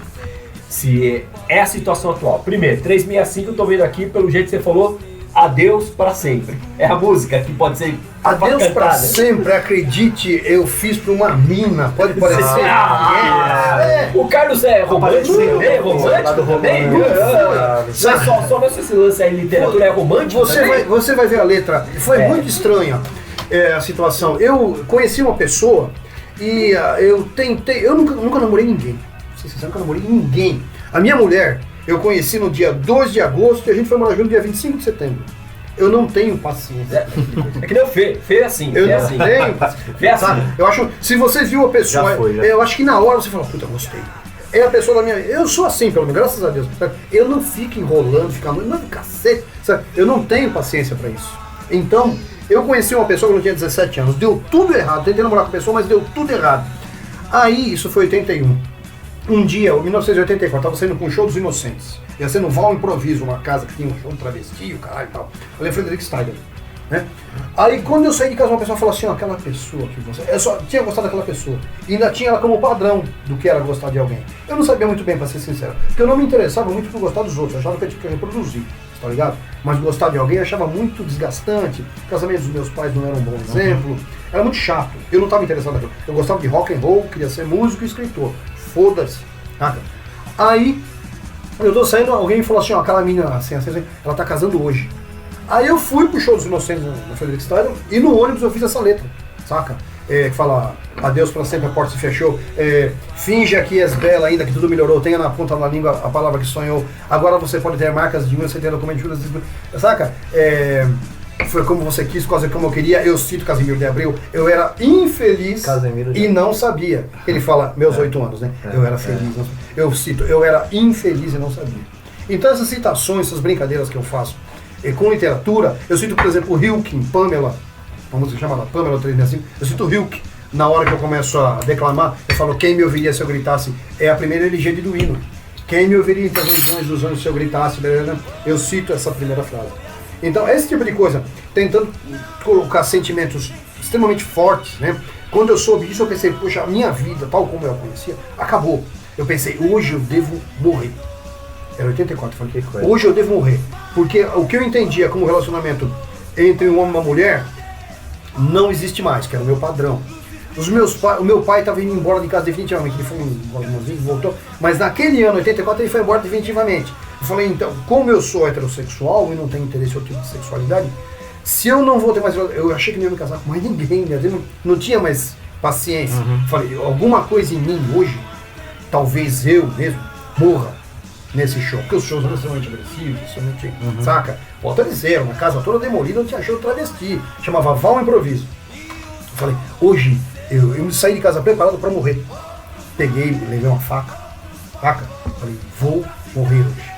é a situação atual. Primeiro, 365, eu tô vendo aqui, pelo jeito que você falou, Adeus pra sempre. É a música que pode ser Adeus pra sempre, acredite, eu fiz pra uma mina, pode parecer. O Carlos é romântico também? Só nesse lance aí, literatura é romântico você vai ver a letra, foi muito estranha a situação. Eu conheci uma pessoa e eu nunca namorei ninguém. Eu nunca namorei ninguém. A minha mulher, eu conheci no dia 2 de agosto e a gente foi morar junto no dia 25 de setembro. Eu não tenho paciência. É que nem o Fê é assim. Eu não tenho paciência. Eu acho, se você viu a pessoa, eu acho que na hora você fala, puta, gostei. É a pessoa da minha vida. Eu sou assim, pelo menos, graças a Deus. Eu não fico enrolando, não, cacete. Sabe? Eu não tenho paciência pra isso. Então, eu conheci uma pessoa que não tinha 17 anos, deu tudo errado. Tentei namorar com a pessoa, mas deu tudo errado. Aí, isso foi 81. Um dia, em 1984, estava saindo com um show dos Inocentes. Ia ser no Val Improviso, uma casa que tinha um show de travesti, o caralho e tal. Ali é Frederic Steiger, né? Aí quando eu saí de casa, uma pessoa falou assim, ó, aquela pessoa que você... Eu só tinha gostado daquela pessoa. E ainda tinha ela como padrão do que era gostar de alguém. Eu não sabia muito bem, pra ser sincero. Porque eu não me interessava muito por gostar dos outros. Eu achava que eu tinha que reproduzir, tá ligado? Mas gostar de alguém eu achava muito desgastante. O casamento dos meus pais não era um bom exemplo. Era muito chato. Eu não estava interessado naquilo. Eu gostava de rock and roll, queria ser músico e escritor. Foda-se. Aí, eu tô saindo, alguém falou assim, ó, aquela menina assim, ela tá casando hoje. Aí eu fui pro show dos Inocentes no Frederic Steiger e no ônibus eu fiz essa letra, saca? Que fala, adeus pra sempre, a porta se fechou, finge que és bela ainda, que tudo melhorou, tenha na ponta da língua a palavra que sonhou, agora você pode ter marcas de unha, você tem documento de saca? Foi como você quis, quase como eu queria. Eu cito Casimiro de Abreu, eu era infeliz e não sabia. Ele fala, meus 8 anos, né? Eu era feliz, eu cito, eu era infeliz e não sabia. Então essas citações, essas brincadeiras que eu faço com literatura, eu cito, por exemplo, Hilke, Pamela, uma música chamada Pamela 365, eu cito Hilke. Na hora que eu começo a declamar, eu falo, quem me ouviria se eu gritasse? É a primeira LG do hino. Quem me ouviria entre as regiões dos anos se eu gritasse? Eu cito essa primeira frase. Então, esse tipo de coisa, tentando colocar sentimentos extremamente fortes, né? Quando eu soube disso, eu pensei, poxa, a minha vida, tal como eu a conhecia, acabou. Eu pensei, hoje eu devo morrer. Era 84, eu falei, hoje eu devo morrer. Porque o que eu entendia como relacionamento entre um homem e uma mulher, não existe mais, que era o meu padrão. O meu pai estava indo embora de casa definitivamente, ele foi embora, voltou, mas naquele ano, 84, ele foi embora definitivamente. Eu falei, então, como eu sou heterossexual e não tenho interesse em outro tipo de sexualidade, se eu não vou ter mais... Eu achei que não ia me casar com mais ninguém, né? Não tinha mais paciência. Falei, alguma coisa em mim hoje, talvez eu mesmo morra nesse show. Porque os shows eram extremamente agressivos, extremamente, saca? Volto a dizer, uma casa toda demolida, não tinha show travesti. Chamava Val Improviso. Eu falei, hoje, eu saí de casa preparado para morrer. Peguei, levei uma faca. saca? Falei, vou morrer hoje.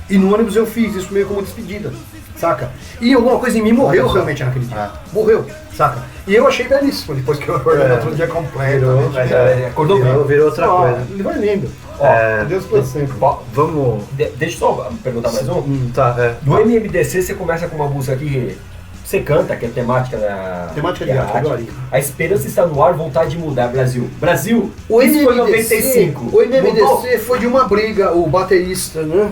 E no ônibus eu fiz isso meio como despedida, saca? E alguma coisa em mim morreu realmente naquele dia. Morreu, saca? E eu achei belíssimo depois que eu acordei no outro dia completo. Acordou bem. Virou outra coisa. Ele vai lindo. Deus por sempre. Vamos... Deixa eu só perguntar mais um. Tá, No MMDC você começa com uma música que você canta, que é temática da Temática de arte, agora. A esperança está no ar, vontade de mudar, Brasil. Brasil, O isso foi MMDC, 95. o MMDC Mudou? foi de uma briga, o baterista, né?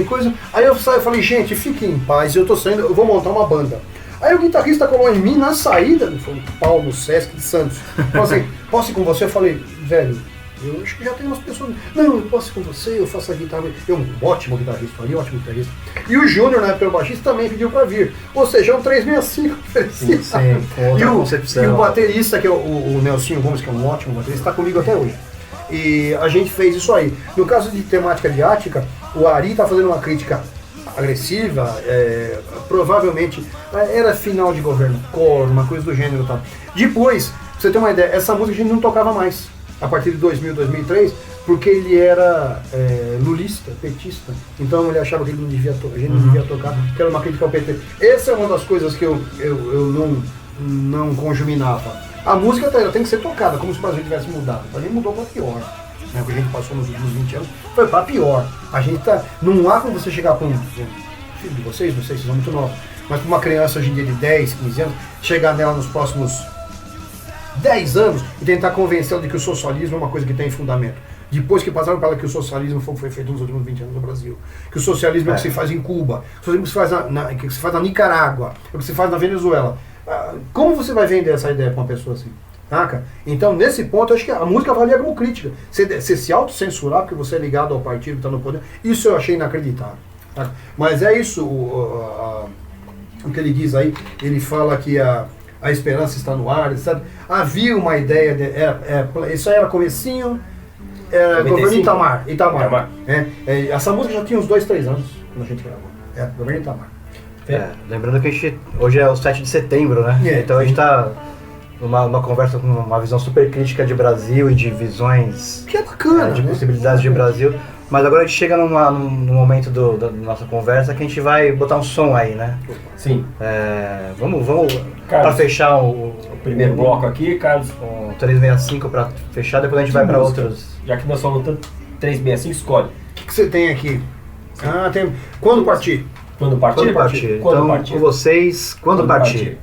Coisa. Aí eu saí e falei, gente, fiquem em paz, eu tô saindo, eu vou montar uma banda. Aí o guitarrista colou em mim na saída, foi um pau no Sesc de Santos. Falou assim, posso ir com você? Eu falei, velho, eu acho que já tem umas pessoas. Não, eu posso ir com você, eu faço a guitarra. Eu, um ótimo guitarrista, ali, ótimo guitarrista. E o Júnior, na época, o baixista, também pediu pra vir. Ou seja, é um 365 oferecido. outra concepção. E o baterista, que é o Nelsinho Gomes, que é um ótimo baterista, está comigo até hoje. E a gente fez isso aí. No caso de temática de Ática, o Ari tá fazendo uma crítica agressiva, provavelmente era final de governo Collor, uma coisa do gênero, tá? Depois, pra você ter uma ideia, essa música a gente não tocava mais a partir de 2000, 2003, porque ele era lulista, petista, então ele achava que ele não devia a gente não devia tocar, que era uma crítica ao PT. Essa é uma das coisas que eu não conjuminava. A música tem que ser tocada, como se o Brasil tivesse mudado. A gente mudou para pior. Né? O que a gente passou nos últimos 20 anos foi para pior. A gente tá. Não há como você chegar para um filho de vocês, não sei se são muito novos, mas para uma criança hoje em dia de 10, 15 anos, chegar nela nos próximos 10 anos e tentar convencê-la de que o socialismo é uma coisa que tem fundamento. Depois que passaram para ela que o socialismo foi feito nos últimos 20 anos no Brasil, que o socialismo é o que se faz em Cuba, o socialismo que se faz na Nicarágua, é o que se faz na Venezuela. Como você vai vender essa ideia para uma pessoa assim? Saca? Então, nesse ponto, eu acho que a música valia como crítica. Você se autocensurar porque você é ligado ao partido que está no poder, isso eu achei inacreditável. Saca? Mas é isso o que ele diz aí. Ele fala que a esperança está no ar, sabe? Havia uma ideia, isso aí era comecinho, era governo Itamar. Essa música já tinha uns 2, 3 anos quando a gente gravou. Governo Itamar. Lembrando que hoje é o 7 de setembro, né? Então a gente está numa conversa com uma visão super crítica de Brasil e de visões que é bacana, de né? possibilidades de Brasil. Mas agora a gente chega num momento da nossa conversa que a gente vai botar um som aí, né? Sim. Vamos para fechar o primeiro bloco aqui, Carlos. O 365 para fechar, depois a gente vai para outros. Já que nós falamos tanto 365, escolhe. O que você tem aqui? Tem. Quando partir? Quando partir? Quando partir. Então, com vocês, quando partir.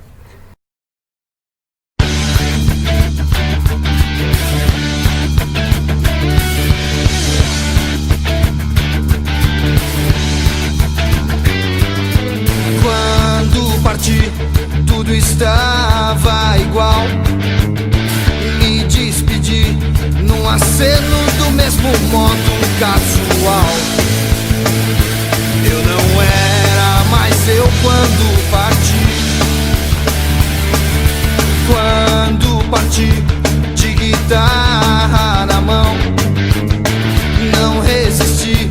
Quando partir, tudo estava igual. Me despedi num aceno do mesmo modo casual. Eu não era mais eu quando parti. Quando parti, de guitarra na mão, não resisti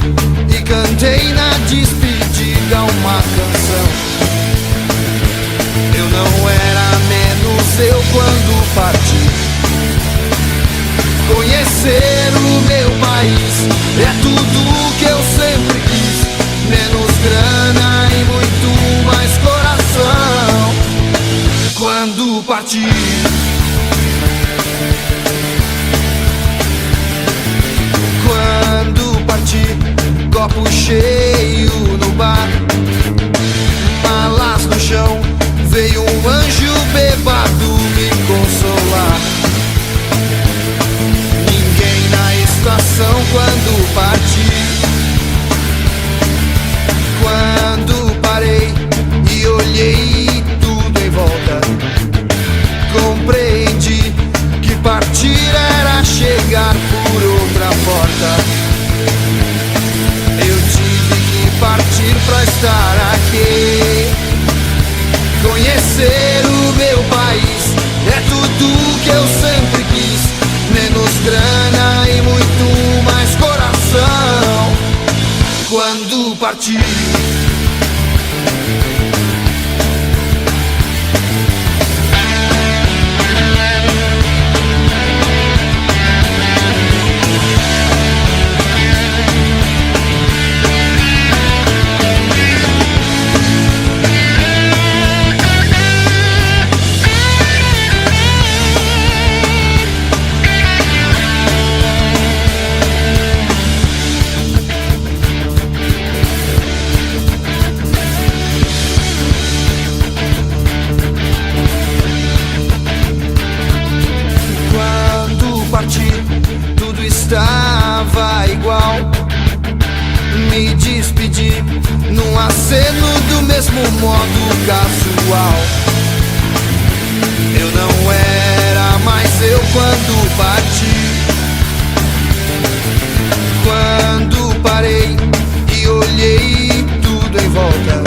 e cantei na despedida uma canção. Eu não era menos eu quando parti. Conhecer o meu país é tudo que eu sempre quis. Menos grana e muito mais coração. Quando partir, quando partir, copo cheio no bar, malas no chão, veio um anjo bêbado me consolar. Ninguém na estação quando parti. Quando parei e olhei tudo em volta, compreendi que partir era chegar por outra porta. Eu tive que partir pra estar aqui. Conhecer o meu país é tudo que eu sempre quis. Menos grana e muito mais coração. Quando partir, igual. Me despedi num aceno do mesmo modo casual. Eu não era mais eu quando parti. Quando parei e olhei tudo em volta,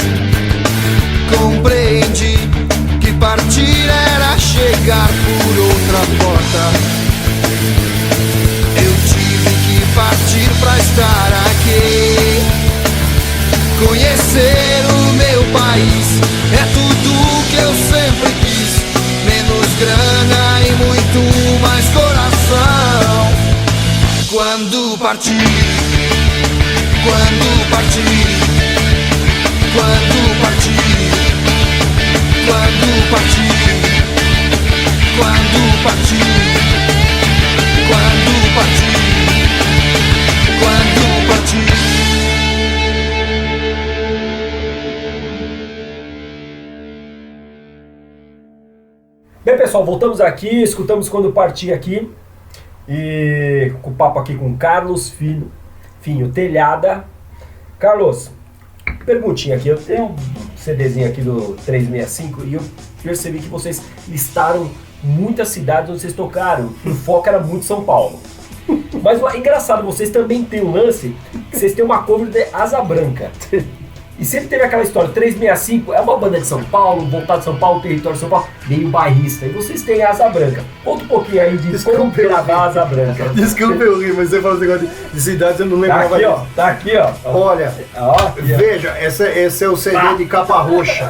compreendi que partir era chegar por outra porta. Eu tive que partir pra estar aqui. Conhecer o meu país é tudo que eu sempre quis. Menos grana e muito mais coração. Quando partir, quando partir, quando partir, quando partir, quando partir, quando partir, quando partir. Bem, pessoal, voltamos aqui, escutamos Quando Parti aqui, e com o papo aqui com Carlos Finho Telhada. Carlos, perguntinha aqui, eu tenho um CDzinho aqui do 365 e eu percebi que vocês listaram muitas cidades onde vocês tocaram, o foco era muito São Paulo. Mas engraçado, vocês também têm um lance, que vocês têm uma cover de Asa Branca. E sempre teve aquela história, 365 é uma banda de São Paulo, voltada de São Paulo, território de São Paulo, meio bairrista. E vocês têm Asa Branca. Conta um pouquinho aí de como gravar Asa Branca. Desculpa eu rir, mas você fala esse negócio de cidades, eu não lembrava. Tá aqui, ó. Olha, veja, esse é o CD de capa roxa.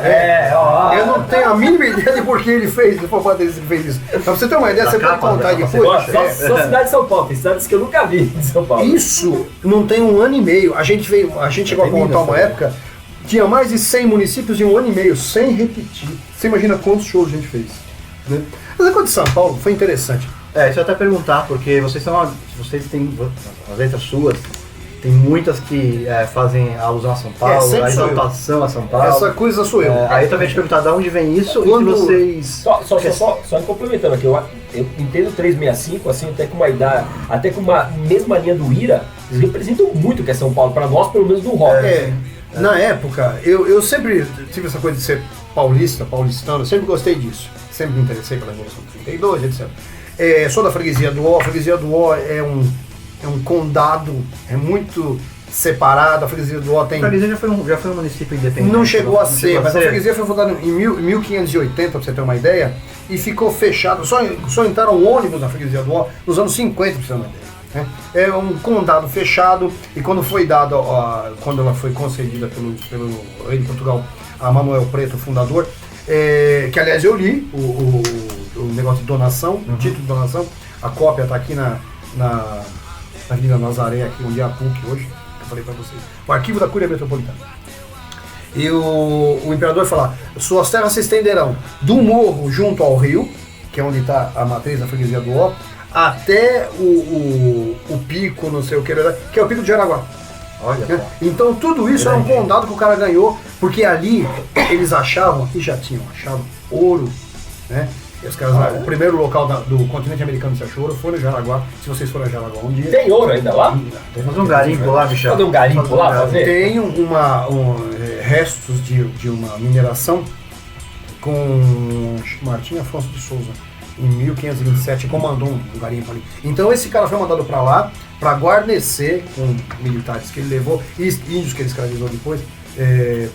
Ó. Eu não tenho a mínima ideia de por que ele fez, foi o Patrícia que fez isso. Pra você ter uma ideia, você pode contar depois. Só cidade de São Paulo, tem cidades que eu nunca vi de São Paulo. Isso não tem um ano e meio. A gente chegou a contar uma época, tinha mais de 100 municípios em um ano e meio, sem repetir. Você imagina quantos shows a gente fez, né? Mas a coisa de São Paulo foi interessante. Isso eu ia até perguntar, porque vocês têm as letras suas, tem muitas que fazem alusão a São Paulo, a exaltação a São Paulo. Essa coisa sou eu. Aí eu também te perguntar de onde vem isso Quando e vocês... Só complementando aqui, eu entendo 365, assim, até com uma idade, até com uma mesma linha do Ira, eles representam muito o que é São Paulo, para nós, pelo menos do rock. Na época, eu sempre tive essa coisa de ser paulistano, sempre gostei disso. Sempre me interessei pela Revolução de 32, etc. Sou da Freguesia do Ó. A Freguesia do Ó é um condado, é muito separado. A Freguesia do Ó tem... A Freguesia já foi um município independente. Não chegou a ser, mas a Freguesia foi fundada em 1580, pra você ter uma ideia, e ficou fechado. Só entraram ônibus na Freguesia do Ó nos anos 50, pra você ter uma ideia. É um condado fechado, e quando foi dado, quando ela foi concedida pelo rei de Portugal, a Manuel Preto, fundador, que aliás eu li o negócio de donação, o título de donação, a cópia está aqui na Avenida Nazaré, aqui onde é a PUC hoje, que eu falei para vocês, o arquivo da Cúria Metropolitana. E o imperador fala: suas terras se estenderão do morro junto ao rio, que é onde está a matriz da Freguesia do Ó, até o pico, não sei o que é o pico de Jaraguá. Olha só. Então tudo isso era um condado que o cara ganhou, porque ali eles achavam, e já tinham achado, ouro, né? E os caras, o primeiro local do continente americano que se achou ouro foi no Jaraguá. Se vocês forem a Jaraguá um dia... Tem ouro ainda lá? Tem fazer um garimpo lá, Michel. Fazer um garimpo lá pra ver? Tem restos de uma mineração com Martim Afonso de Souza. Em 1527, comandou um garimpo ali. Então esse cara foi mandado para lá, para guarnecer com militares que ele levou, e índios que ele escravizou depois,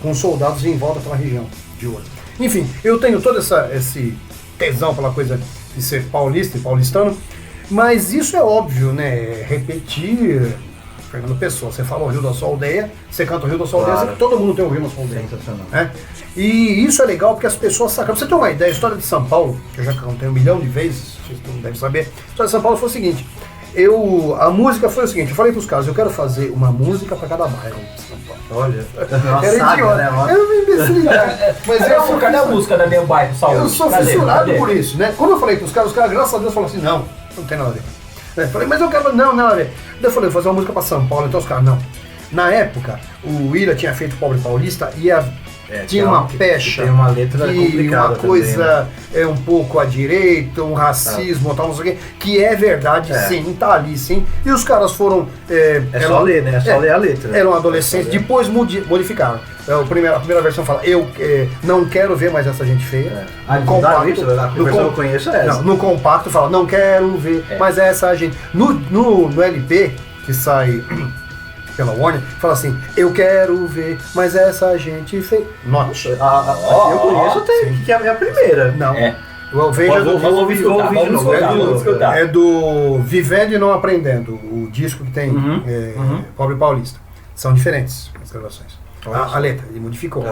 com soldados em volta pela região de ouro. Enfim, eu tenho todo esse tesão pela coisa de ser paulista e paulistano, mas isso é óbvio, né? Repetir... Fernando Pessoa, você fala o Rio da Sua Aldeia, você canta o Rio da Sua Aldeia, todo mundo tem o Rio da Sua Aldeia. Sensacional. Né? E isso é legal porque as pessoas sacam. Pra você ter uma ideia, a história de São Paulo, que eu já contei 1 milhão de vezes, vocês não devem saber, a história de São Paulo foi o seguinte: a música foi o seguinte, eu falei pros caras, eu quero fazer uma música pra cada bairro de São Paulo. Olha, era idiota, era uma imbecilidade. Mas cadê a música da meu bairro, Saúde? Eu sou fissurado por isso, né? Quando eu falei pros caras, os caras, graças a Deus, falaram assim: não tem nada a ver. Eu falei, mas eu quero, não, nada a ver. Daí eu falei, vou fazer uma música pra São Paulo, então os caras, não. Na época, o Ira tinha feito Pobre Paulista e tinha uma pecha, tem uma letra e complicada uma coisa também, um pouco à direita, um racismo, tal, não sei o quê, que é verdade, sim, tá ali, sim. E os caras foram... só ler, né? É só ler a letra. Eram adolescentes, depois modificaram. A primeira versão fala, eu não quero ver mais essa gente feia. A versão que eu conheço é essa. No compacto fala, não quero ver mais essa gente. No LP, que sai pela Warner, fala assim, eu quero ver mais essa gente feia. Note. Eu conheço que é a primeira. Não. Vamos escutar. É do Vivendo e Não Aprendendo, o disco que tem Pobre Paulista. São diferentes as gravações. A letra, ele modificou.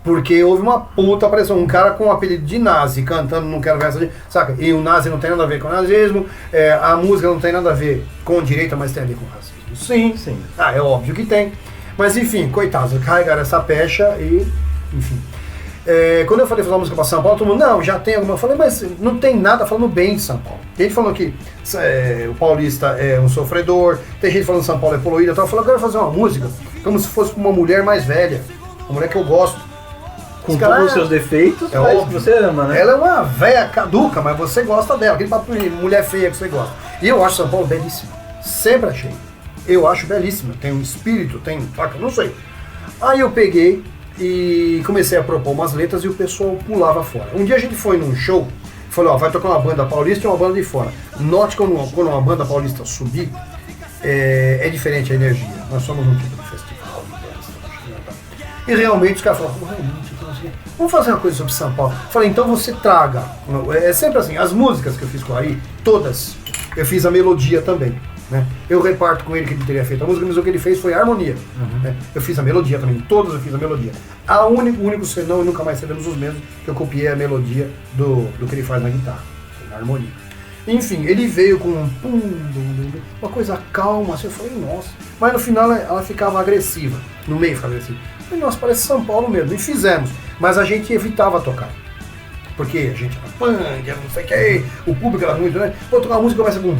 Porque houve uma puta pressão. Um cara com o apelido de nazi cantando Não Quero Ver Essa Gente, saca? E o nazi não tem nada a ver com o nazismo, a música não tem nada a ver com direita, mas tem a ver com racismo. Sim. É óbvio que tem. Mas enfim, coitados, carregaram essa pecha e... Enfim. Quando eu falei fazer uma música pra São Paulo, todo mundo, não, já tem alguma. Eu falei, mas não tem nada falando bem de São Paulo. Tem gente falando que o paulista é um sofredor, tem gente falando que São Paulo é poluído. Então eu falei, eu quero fazer uma música como se fosse uma mulher mais velha, uma mulher que eu gosto. Com todos os seus defeitos, mas que você ama, né? Ela é uma velha caduca, mas você gosta dela. Aquele papo de mulher feia que você gosta. E eu acho São Paulo belíssimo. Sempre achei. Eu acho belíssimo. Tem um espírito, não sei. Aí eu peguei e comecei a propor umas letras e o pessoal pulava fora. Um dia a gente foi num show, falou, vai tocar uma banda paulista e uma banda de fora. Note quando uma banda paulista subir, é diferente a energia. Nós somos um tipo de festival. E realmente os caras falaram, vamos fazer uma coisa sobre São Paulo. Falei, então você traga. É sempre assim, as músicas que eu fiz com o Ari, todas, eu fiz a melodia também. Né? Eu reparto com ele que ele teria feito a música, mas o que ele fez foi a harmonia. Né? Eu fiz a melodia também, todas eu fiz a melodia. O único senão, e nunca mais seremos os mesmos, que eu copiei a melodia do que ele faz na guitarra, na harmonia. Enfim, ele veio com uma coisa calma, assim, eu falei, nossa. Mas no final ela ficava agressiva, no meio ficava agressiva. Eu falei, nossa, parece São Paulo mesmo. E fizemos, mas a gente evitava tocar. Porque a gente era punk, não sei o que, o público era muito, né? Vou tocar uma música começa com...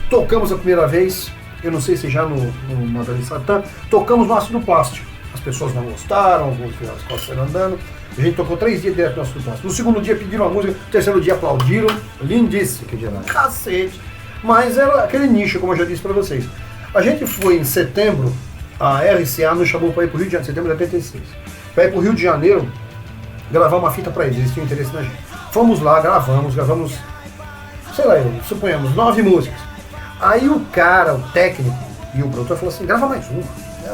Tocamos a primeira vez, eu não sei se já no Madalena Satã, tocamos no ácido plástico. As pessoas não gostaram, as costas saíram andando. A gente tocou 3 dias direto no ácido plástico. No segundo dia pediram a música, no terceiro dia aplaudiram. Lindíssimo, que dia lá. Cacete. Mas era aquele nicho, como eu já disse pra vocês. A gente foi em setembro, a RCA nos chamou para ir pro Rio de Janeiro, setembro de 86. Para ir pro Rio de Janeiro, gravar uma fita pra eles tinham interesse na gente. Fomos lá, gravamos, sei lá, suponhamos, 9 músicas. Aí o cara, o técnico e o produtor falou assim, grava mais uma.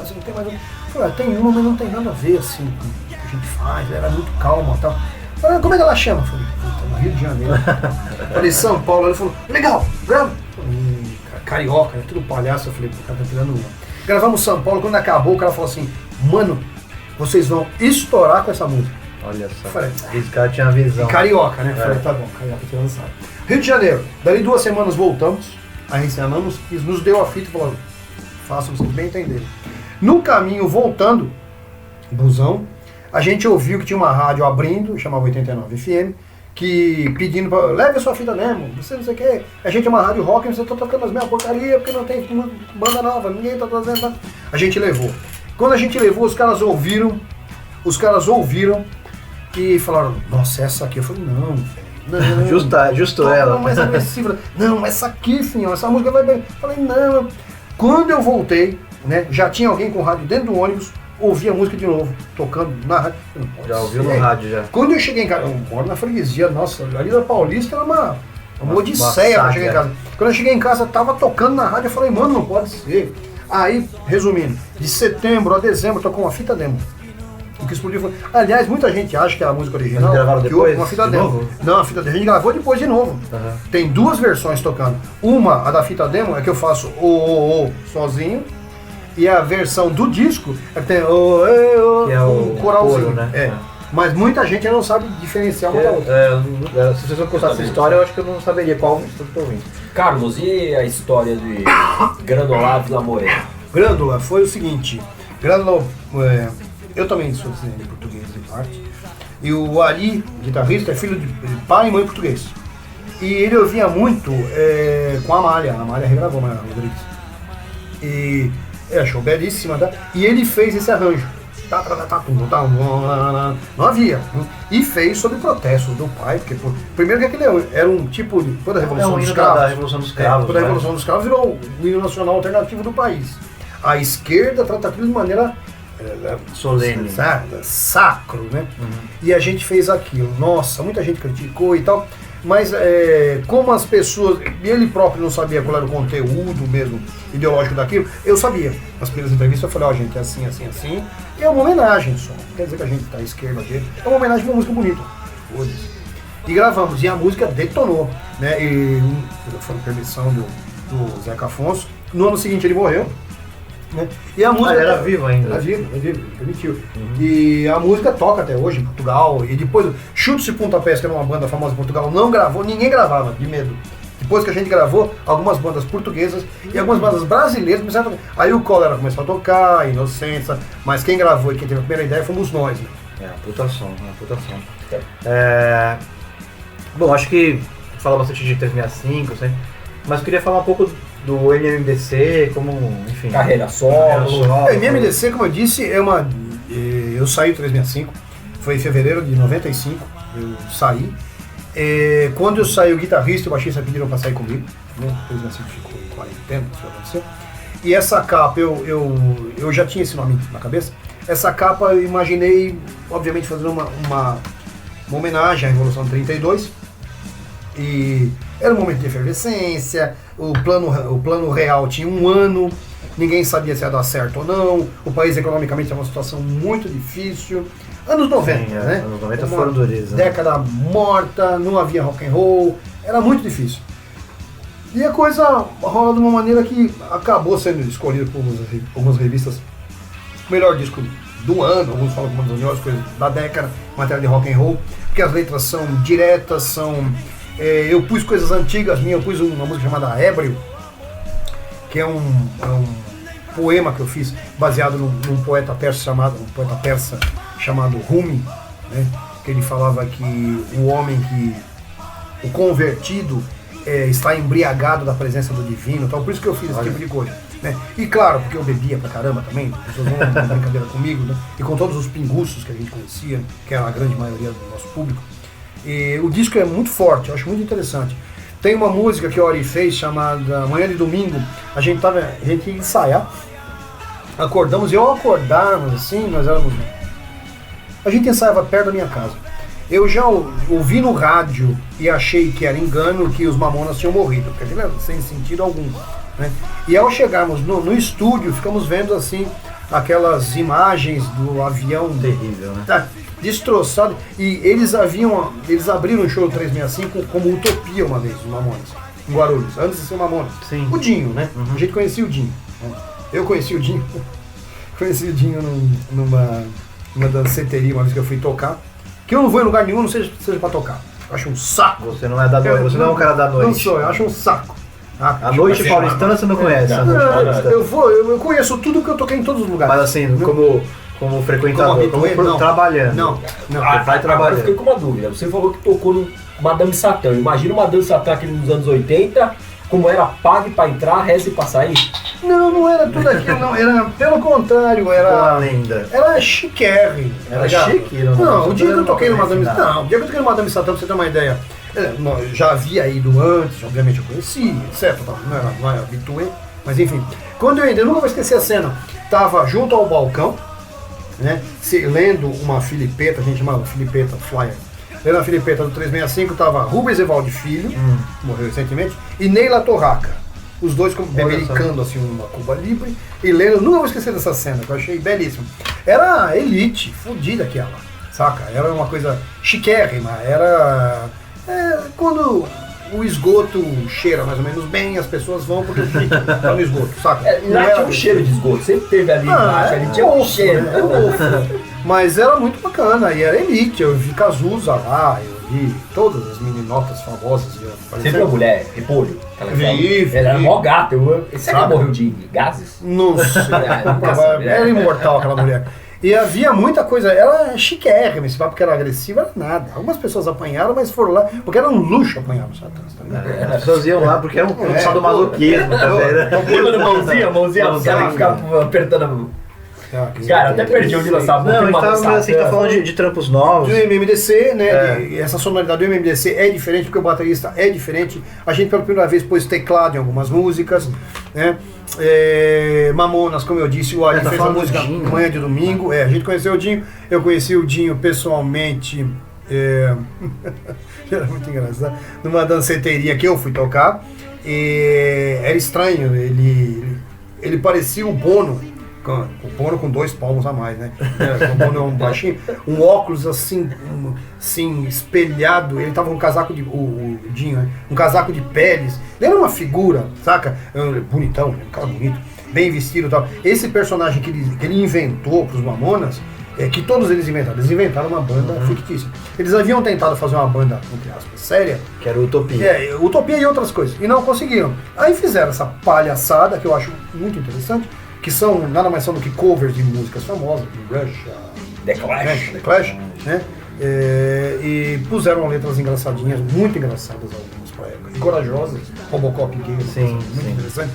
Você não tem mais uma. Eu falei, tem uma, mas não tem nada a ver assim com o que a gente faz, era muito calma e tal. Eu falei, como é que ela chama? Eu falei, no Rio de Janeiro. Eu falei, São Paulo. Ele falou, legal, grava. Carioca, né? Tudo palhaço. Eu falei, pô, o cara tá tirando uma. Gravamos São Paulo, quando acabou, o cara falou assim, mano, vocês vão estourar com essa música. Olha só, falei, esse cara tinha visão. Carioca, né? Falei, tá bom, Carioca tinha lançado. Rio de Janeiro, dali 2 semanas voltamos, a ensinamos, nos deu a fita e falou, façam vocês bem entenderem. No caminho, voltando, busão, a gente ouviu que tinha uma rádio abrindo, chamava 89 FM, que pedindo pra, leve a sua fita mesmo, você não sei o que, a gente é uma rádio rock, você tá tocando as mesmas porcaria, porque não tem banda nova, ninguém tá trazendo, tá? A gente levou. Quando a gente levou, os caras ouviram e falaram, nossa, essa aqui. Eu falei, não, velho. Justo ela. Mais agressiva. Não, essa aqui, senhor, essa música vai bem. Eu falei, não. Quando eu voltei, né, já tinha alguém com rádio dentro do ônibus, ouvi a música de novo, tocando na rádio. Já ouviu no rádio, já. Quando eu cheguei em casa, eu moro na freguesia, nossa, ali da Paulista era uma odisseia pra chegar em casa. Quando eu cheguei em casa, tava tocando na rádio, eu falei, mano, não pode ser. Aí, resumindo, de setembro a dezembro, tocou uma fita demo. O que explodiu foi... Aliás, muita gente acha que é a música original. Mas gravaram depois? Uma fita demo. Não, a fita demo. A gente gravou depois de novo. Tem 2 versões tocando. Uma, a da fita demo, é que eu faço o sozinho. E a versão do disco é que tem que é o coralzinho. coro, né? É. Mas muita gente não sabe diferenciar uma da outra. Se vocês não contassem essa história, eu acho que eu não saberia qual eu estou ouvindo. Carlos, e a história de Grândola Vila Morena? Grândola foi o seguinte. Grândola... eu também sou de português de parte. E o Ari, guitarrista, é filho de pai e mãe português. E ele ouvia muito com a Amália regravou, a Rodrigues. E achou belíssima, tá? E ele fez esse arranjo. Não havia. E fez sob protestos do pai, porque primeiro que aquele era um tipo de. Toda a Revolução dos Cravos. Da Revolução dos Cravos. Toda a né? Revolução dos Cravos virou o hino nacional alternativo do país. A esquerda trata aquilo de maneira Solene. Sacro, né? E a gente fez aquilo. Nossa, muita gente criticou e tal. Mas como as pessoas, ele próprio não sabia qual era o conteúdo mesmo ideológico daquilo, eu sabia. Nas primeiras entrevistas eu falei, gente, é assim, assim, assim. E é uma homenagem só. Não quer dizer que a gente tá à esquerda dele. É uma homenagem a uma música bonita. Foda-se. E gravamos, e a música detonou, né? E foi permissão do Zeca Afonso. No ano seguinte ele morreu. Né? E a música ele era vivo ainda. Era vivo, permitiu. E a música toca até hoje em Portugal. E depois, Chutes e Pontapés, que era uma banda famosa em Portugal, não gravou, ninguém gravava, de medo. Depois que a gente gravou, algumas bandas portuguesas e algumas bandas brasileiras começaram a tocar. Aí o Cólera começou a tocar, Inocência, mas quem gravou e quem teve a primeira ideia fomos nós. Né? Puta som. Bom, acho que fala bastante de 365, né? Mas eu queria falar um pouco do MMDC, como, enfim... Carreira solo. O MMDC, como eu disse, eu saí do 365, foi em fevereiro de 95, eu saí. Quando eu saí, o guitarrista e o baixista pediram para sair comigo, né? O 365 ficou em quarentena, isso aconteceu. E essa capa, eu já tinha esse nome na cabeça. Essa capa eu imaginei, obviamente, fazendo uma homenagem à Revolução de 32. E era um momento de efervescência, o plano real tinha um ano, ninguém sabia se ia dar certo ou não, o país economicamente estava uma situação muito difícil. Anos 90, Sim, né? Anos 90 foram duros, né? Década morta, não havia rock and roll, era muito difícil. E a coisa rola de uma maneira que acabou sendo escolhido por algumas revistas o melhor disco do ano, alguns falam como uma das melhores coisas da década, matéria de rock and roll, porque as letras são diretas, eu pus coisas antigas minhas, eu pus uma música chamada Ébrio, que é um poema que eu fiz baseado num poeta persa chamado Rumi, né? Que ele falava que o convertido está embriagado da presença do divino, então por isso que eu fiz esse tipo de coisa. Né? E claro, porque eu bebia pra caramba também, as pessoas vão na brincadeira comigo, né? E com todos os pinguços que a gente conhecia, que era a grande maioria do nosso público. E o disco é muito forte, eu acho muito interessante. Tem uma música que o Ori fez chamada Manhã de Domingo. A gente ia ensaiar, acordamos, e ao acordarmos assim, a gente ensaiava perto da minha casa. Eu já ouvi no rádio e achei que era engano, que os Mamonas tinham morrido, porque aquilo era sem sentido algum. Né? E ao chegarmos no estúdio, ficamos vendo assim aquelas imagens do avião terrível, né? Tá destroçado. E eles abriram o show do 365 como Utopia uma vez, os Mamonas, em Guarulhos, antes de ser Mamonas. Sim. O Dinho, né? A gente conhecia o Dinho. Né? Eu conheci o Dinho. Conheci o Dinho numa danceteria uma vez que eu fui tocar. Que eu não vou em lugar nenhum, não seja pra tocar. Eu acho um saco. Você não é da noite, você não é um cara da noite. Não sou, eu acho um saco. A noite paulistana você não conhece. Eu conheço tudo que eu toquei em todos os lugares. Mas assim, como frequentador, como trabalhando. Não. Você vai trabalhando. Eu fiquei com uma dúvida. Você falou que tocou no Madame Satã. Imagina o Madame Satã aqui nos anos 80, como era pague pra entrar, reze pra sair. Não era tudo aquilo, não. Era, pelo contrário, era... Uma lenda. Era chiquérrimo. Era chique? Não, o dia que eu toquei no Madame Satã, pra você ter uma ideia, já havia ido antes, obviamente eu conhecia, etc. Não era habitué, mas enfim. Quando eu nunca vou esquecer a cena, tava junto ao balcão, né, lendo uma filipeta, a gente chamava filipeta, flyer. Lendo a filipeta do 365, tava Rubens Evaldo Filho, que morreu recentemente, e Neila Torraca. Os dois bebericando assim uma Cuba Libre e lendo, nunca vou esquecer dessa cena, que eu achei belíssimo. Era elite, fodida aquela, saca? Era uma coisa chiquérrima, era... quando o esgoto cheira mais ou menos bem, as pessoas vão porque o chique tá no esgoto, saca? Lá tinha um cheiro de esgoto, sempre teve ali embaixo, ali tinha um cheiro. Mas era muito bacana, e era elite, eu vi Cazuza lá, eu vi todas as meninotas famosas. Sempre uma mulher, repolho. Vi. Ela era mó gata, será que ela morreu de gases? Não sei, era imortal aquela mulher. E havia muita coisa, ela chiquérrima, esse papo que era agressiva, era nada. Algumas pessoas apanharam, mas foram lá, porque era um luxo apanhar no Satã. As pessoas iam lá porque era um sadomasoquismo, tá vendo? Mãozinha, os caras ficavam apertando a mão. Cara, até perdi onde nós estávamos. Não, a gente tá falando de trampos novos. Do MMDC, né? E essa sonoridade do MMDC é diferente, porque o baterista é diferente. A gente pela primeira vez pôs teclado em algumas músicas, né? Mamonas, como eu disse, o Ali fez a música Manhã de Domingo. A gente conheceu o Dinho, eu conheci o Dinho pessoalmente. Era muito engraçado. Numa danceteria que eu fui tocar. Era estranho, ele parecia o Bono. O Bono com 2 palmos a mais, né? O Bono é um baixinho, um óculos assim espelhado. Ele tava com um casaco de. O Dinho, né? Um casaco de peles. Ele era uma figura, saca? Bonitão, um cara bonito, bem vestido e tal. Esse personagem que ele inventou pros Mamonas, que todos eles inventaram. Eles inventaram uma banda fictícia. Eles haviam tentado fazer uma banda, entre aspas, séria. Que era Utopia. Utopia e outras coisas. E não conseguiram. Aí fizeram essa palhaçada, que eu acho muito interessante, que são nada mais são do que covers de músicas famosas, de Rush, The Clash, né? E puseram letras engraçadinhas, muito engraçadas algumas pra época, e corajosas, Robocop gay, muito interessante.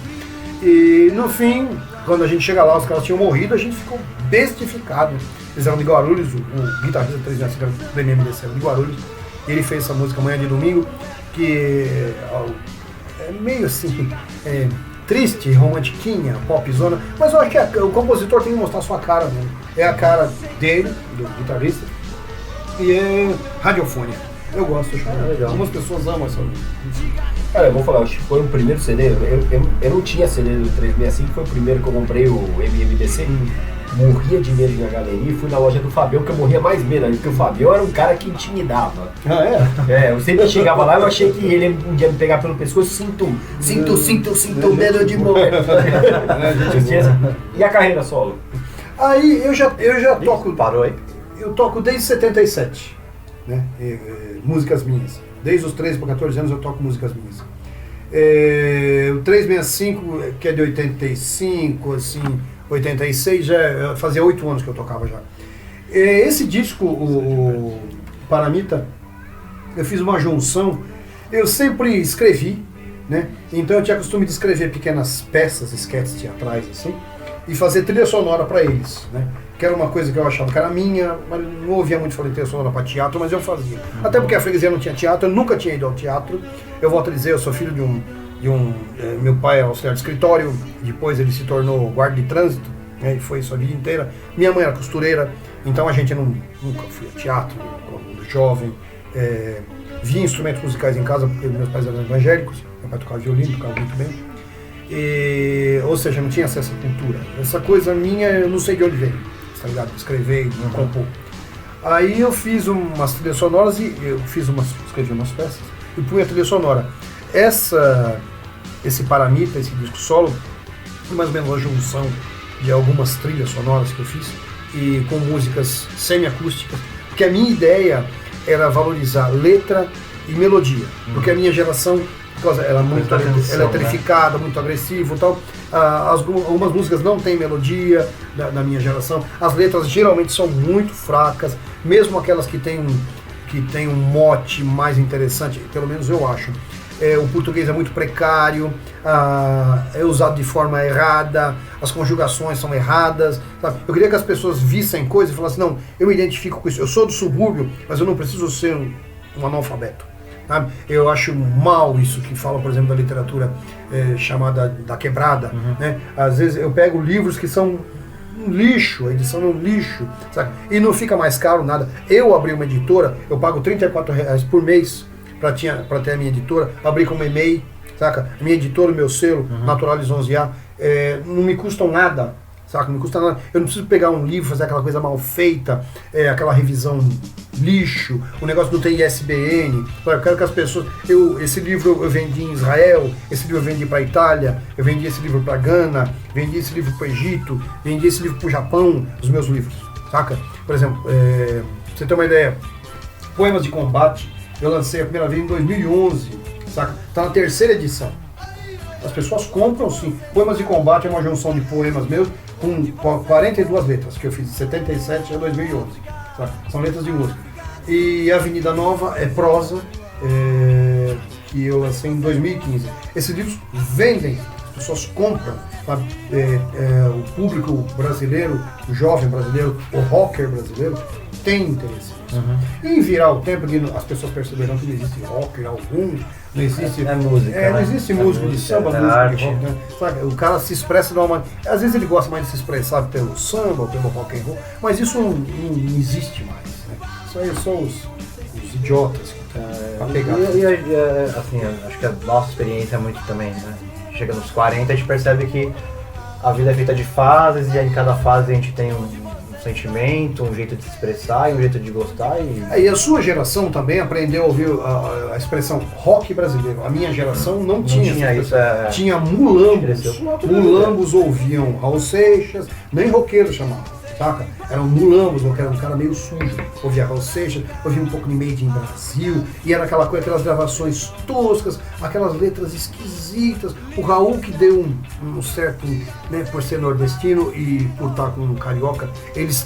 E no fim, quando a gente chega lá, os caras tinham morrido, a gente ficou bestificado. Eles eram de Guarulhos, o guitarrista do MMDC era de Guarulhos, e ele fez essa música Manhã de Domingo, que é meio assim, triste, romantiquinha, popzona, mas eu acho que o compositor tem que mostrar a sua cara mesmo. É a cara dele, do guitarrista, e é radiofônica. Eu gosto, acho legal. Algumas pessoas amam essa música. Cara, eu vou falar, acho que foi o primeiro CD, eu não tinha CD do 365, foi o primeiro que eu comprei, o MMDC. Morria de medo na galeria e fui na loja do Fabião, que eu morria mais medo, porque o Fabião era um cara que intimidava. Eu sempre chegava lá e eu achei que ele um dia me pegar pelo pescoço, sinto medo de morrer. E a carreira solo? Aí eu já toco. Parou aí? Eu toco desde 77, né? Músicas minhas. Desde os 13 para 14 anos eu toco músicas minhas. O 365, que é de 85, assim, 86, já fazia 8 anos que eu tocava já. Esse disco, o Paramita, eu fiz uma junção. Eu sempre escrevi, né? Então eu tinha costume de escrever pequenas peças, esquetes teatrais, assim, e fazer trilha sonora para eles, né? Que era uma coisa que eu achava que era minha, mas não ouvia muito falar de trilha sonora para teatro, mas eu fazia. Até porque a freguesia não tinha teatro, eu nunca tinha ido ao teatro. Eu volto a dizer, eu sou filho de um meu pai é auxiliar de escritório, depois ele se tornou guarda de trânsito, né, e foi isso a vida inteira. Minha mãe era costureira, então a gente nunca foi a teatro, quando jovem. Via instrumentos musicais em casa, porque meus pais eram evangélicos, meu pai tocava violino, tocava muito bem. Ou seja, não tinha acesso à cultura. Essa coisa minha, eu não sei de onde veio, tá ligado? Escrever, compor. Aí eu fiz umas trilhas sonoras e escrevi umas peças e punha a trilha sonora. Esse Paramita, esse disco solo, foi mais ou menos uma junção de algumas trilhas sonoras que eu fiz e com músicas semiacústicas, porque a minha ideia era valorizar letra e melodia, porque a minha geração era muito eletrificada, muito agressivo e tal. Algumas músicas não têm melodia da minha geração, as letras geralmente são muito fracas, mesmo aquelas que têm um mote mais interessante, pelo menos eu acho. O português é muito precário, é usado de forma errada, as conjugações são erradas, sabe? Eu queria que as pessoas vissem coisas e falassem, não, eu me identifico com isso, eu sou do subúrbio, mas eu não preciso ser um analfabeto. Sabe? Eu acho mal isso que fala, por exemplo, da literatura chamada da quebrada. Né? Às vezes eu pego livros que são um lixo, a edição é um lixo, sabe? E não fica mais caro nada. Eu abri uma editora, eu pago R$34 por mês para ter a minha editora, abri como e-mail, saca? A minha editora, o meu selo, Naturalis 11A, não me custam nada, saca? Não me custa nada. Eu não preciso pegar um livro, fazer aquela coisa mal feita, aquela revisão lixo, o negócio não tem ISBN. Eu quero que as pessoas... Esse livro eu vendi em Israel, esse livro eu vendi para Itália, eu vendi esse livro para Gana, vendi esse livro para o Egito, vendi esse livro para o Japão, os meus livros, saca? Por exemplo, pra você ter uma ideia, Poemas de Combate, eu lancei a primeira vez em 2011, saca? Tá na 3ª edição. As pessoas compram sim. Poemas de Combate é uma junção de poemas meus com 42 letras, que eu fiz de 77 a 2011. Saca? São letras de música. E a Avenida Nova é prosa, que eu lancei em 2015. Esses livros vendem, as pessoas compram. sabe? O público brasileiro, o jovem brasileiro, o rocker brasileiro, tem interesse nisso. E em virar o tempo que as pessoas perceberão que não existe rocker algum, não existe música, não existe músico de samba, músico arte. de rock, né? Sabe? O cara se expressa de uma maneira. Às vezes ele gosta mais de se expressar pelo samba, ou pelo rock and roll, mas isso não existe mais. Né? Isso aí são os idiotas que estão apegados. Assim, acho que a nossa experiência é muito também, né? Chega nos 40, a gente percebe que a vida é feita de fases e aí em cada fase a gente tem um sentimento, um jeito de se expressar e um jeito de gostar. E a sua geração também aprendeu a ouvir a expressão rock brasileiro. A minha geração não tinha isso. Tinha mulambos. Cresceu. Mulambos ouviam Raul Seixas, nem roqueiro chamavam. Saca? Eram mulambos, era um cara meio sujo. Ouvia Raul Seixas, ouvia um pouco de Made in Brasil, e era aquela coisa, aquelas gravações toscas, aquelas letras esquisitas. O Raul que deu um certo, né, por ser nordestino e por estar com um carioca, eles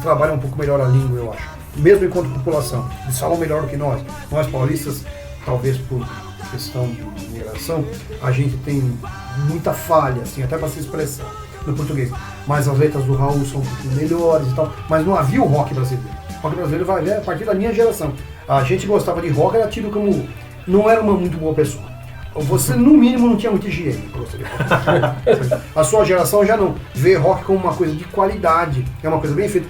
trabalham um pouco melhor a língua, eu acho. Mesmo enquanto população, eles falam melhor do que nós. Nós paulistas, talvez por questão de migração, a gente tem muita falha, assim, até para se expressar no português, mas as letras do Raul são um pouquinho melhores e tal, mas não havia o rock brasileiro. O rock brasileiro vai ver a partir da minha geração. A gente gostava de rock, era tido como, não era uma muito boa pessoa. Você, no mínimo, não tinha muita higiene pra você ver. A sua geração já não vê rock como uma coisa de qualidade, é uma coisa bem feita.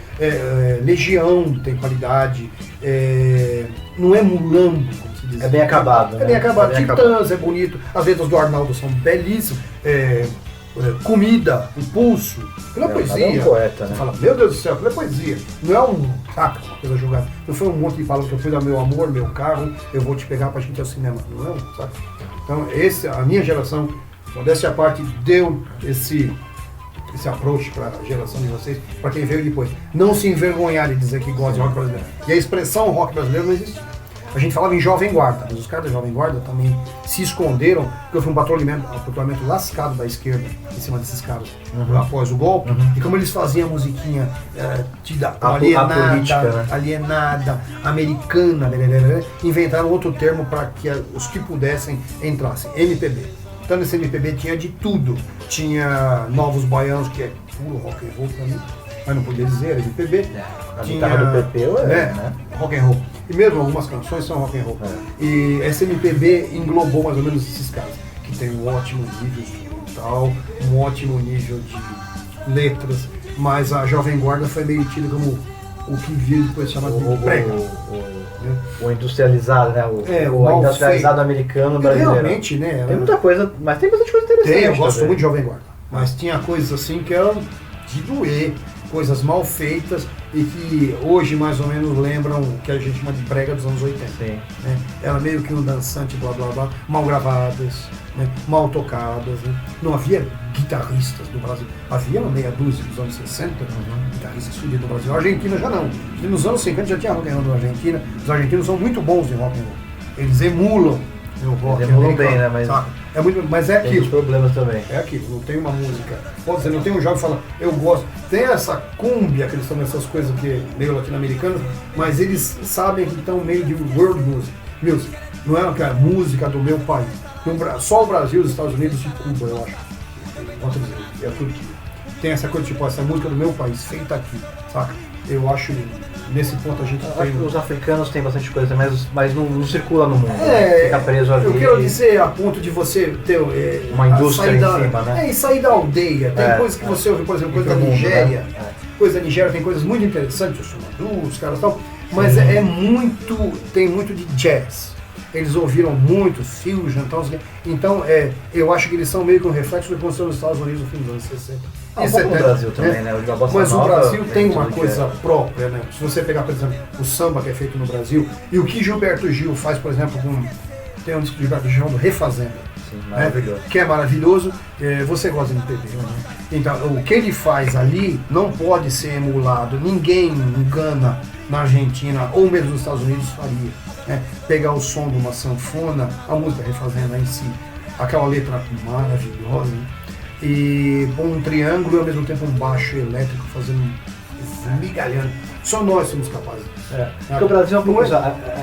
Legião tem qualidade, não é mulambo, como se diz. É bem acabado. É bem acabado. Titãs é bonito, as letras do Arnaldo são belíssimas. Comida, Impulso, aquilo é poesia. É um poeta, né? Você fala, meu Deus do céu, aquilo é poesia. Não é uma coisa jogada. Não foi um monte de palavras que eu fui dar meu amor, meu carro, eu vou te pegar pra gente ir ao cinema. Não é, sabe? Então, a minha geração, modéstia à parte, deu esse approach para a geração de vocês, para quem veio depois. Não se envergonhar de dizer que gosta de rock brasileiro. E a expressão rock brasileiro não existe. A gente falava em Jovem Guarda, mas os caras da Jovem Guarda também se esconderam, porque houve um patrulhamento lascado da esquerda em cima desses caras após o golpe. E como eles faziam a musiquinha alienada, americana, inventaram outro termo para que os que pudessem entrassem, MPB. Então nesse MPB tinha de tudo. Tinha Novos Baianos, que é puro rock and roll pra mim, mas não podia dizer, MPB. A guitarra do Pepeu né? Rock and roll. E mesmo algumas canções são rock and roll. E esse MPB englobou mais ou menos esses caras, que tem um ótimo nível instrumental, um ótimo nível de letras, mas a Jovem Guarda foi meio tida como o que viu depois chamado de prega. O industrializado, né? O industrializado americano brasileiro. Realmente, né? Tem muita coisa, mas tem bastante coisa interessante. Eu gosto muito de Jovem Guarda, mas tinha coisas assim que eram de doer, coisas mal feitas e que hoje mais ou menos lembram o que a gente chama de brega dos anos 80. Sim. Né? Era meio que um dançante, blá blá blá, mal gravadas, né? Mal tocadas. Né? Não havia guitarristas no Brasil. Havia uma meia dúzia dos anos 60, guitarristas fudidos no Brasil. A Argentina já não. E nos anos 50 já tinha rock and roll na Argentina. Os argentinos são muito bons em rock and roll. Eles emulam o rock. Eles emulam bem, né? Mas mas é tem aquilo. os problemas também. É aquilo, não tem uma música. Pode dizer, não tem um jovem que fala, eu gosto. Tem essa cúmbia, que eles são essas coisas que meio latino-americanas, mas eles sabem que estão meio de world music. Não é aquela música do meu país. Só o Brasil, os Estados Unidos e Cuba, eu acho. Posso dizer, é a Turquia. Tem essa coisa tipo, essa música do meu país, feita aqui, saca? Eu acho, nesse ponto a gente tem... Os africanos têm bastante coisa, mas não circula no mundo. Fica preso ali. Eu quero dizer a ponto de você ter uma indústria em cima, né? E sair da aldeia. Tem coisas que você ouve, por exemplo, coisa da Nigéria. Né? Coisa da Nigéria tem coisas muito interessantes, os Sumadus, os caras e tal. Mas tem muito de jazz. Eles ouviram muito fusion, então eu acho que eles são meio que um reflexo do que aconteceu nos Estados Unidos no fim dos anos 60. Um pouco no Brasil também, né? Mas o Brasil tem uma coisa própria, né? Se você pegar, por exemplo, o samba que é feito no Brasil, e o que Gilberto Gil faz, por exemplo, tem um disco de Gilberto Gil chamado Refazenda. Sim, maravilhoso. Que é maravilhoso, você gosta de MPB, né? Então, o que ele faz ali não pode ser emulado, ninguém engana na Argentina ou mesmo nos Estados Unidos faria. Né? Pegar o som de uma sanfona, a música Refazenda em si, aquela letra maravilhosa, né? E um triângulo e ao mesmo tempo um baixo elétrico fazendo migalhando. Só nós somos capazes disso. Porque o Brasil é uma coisa,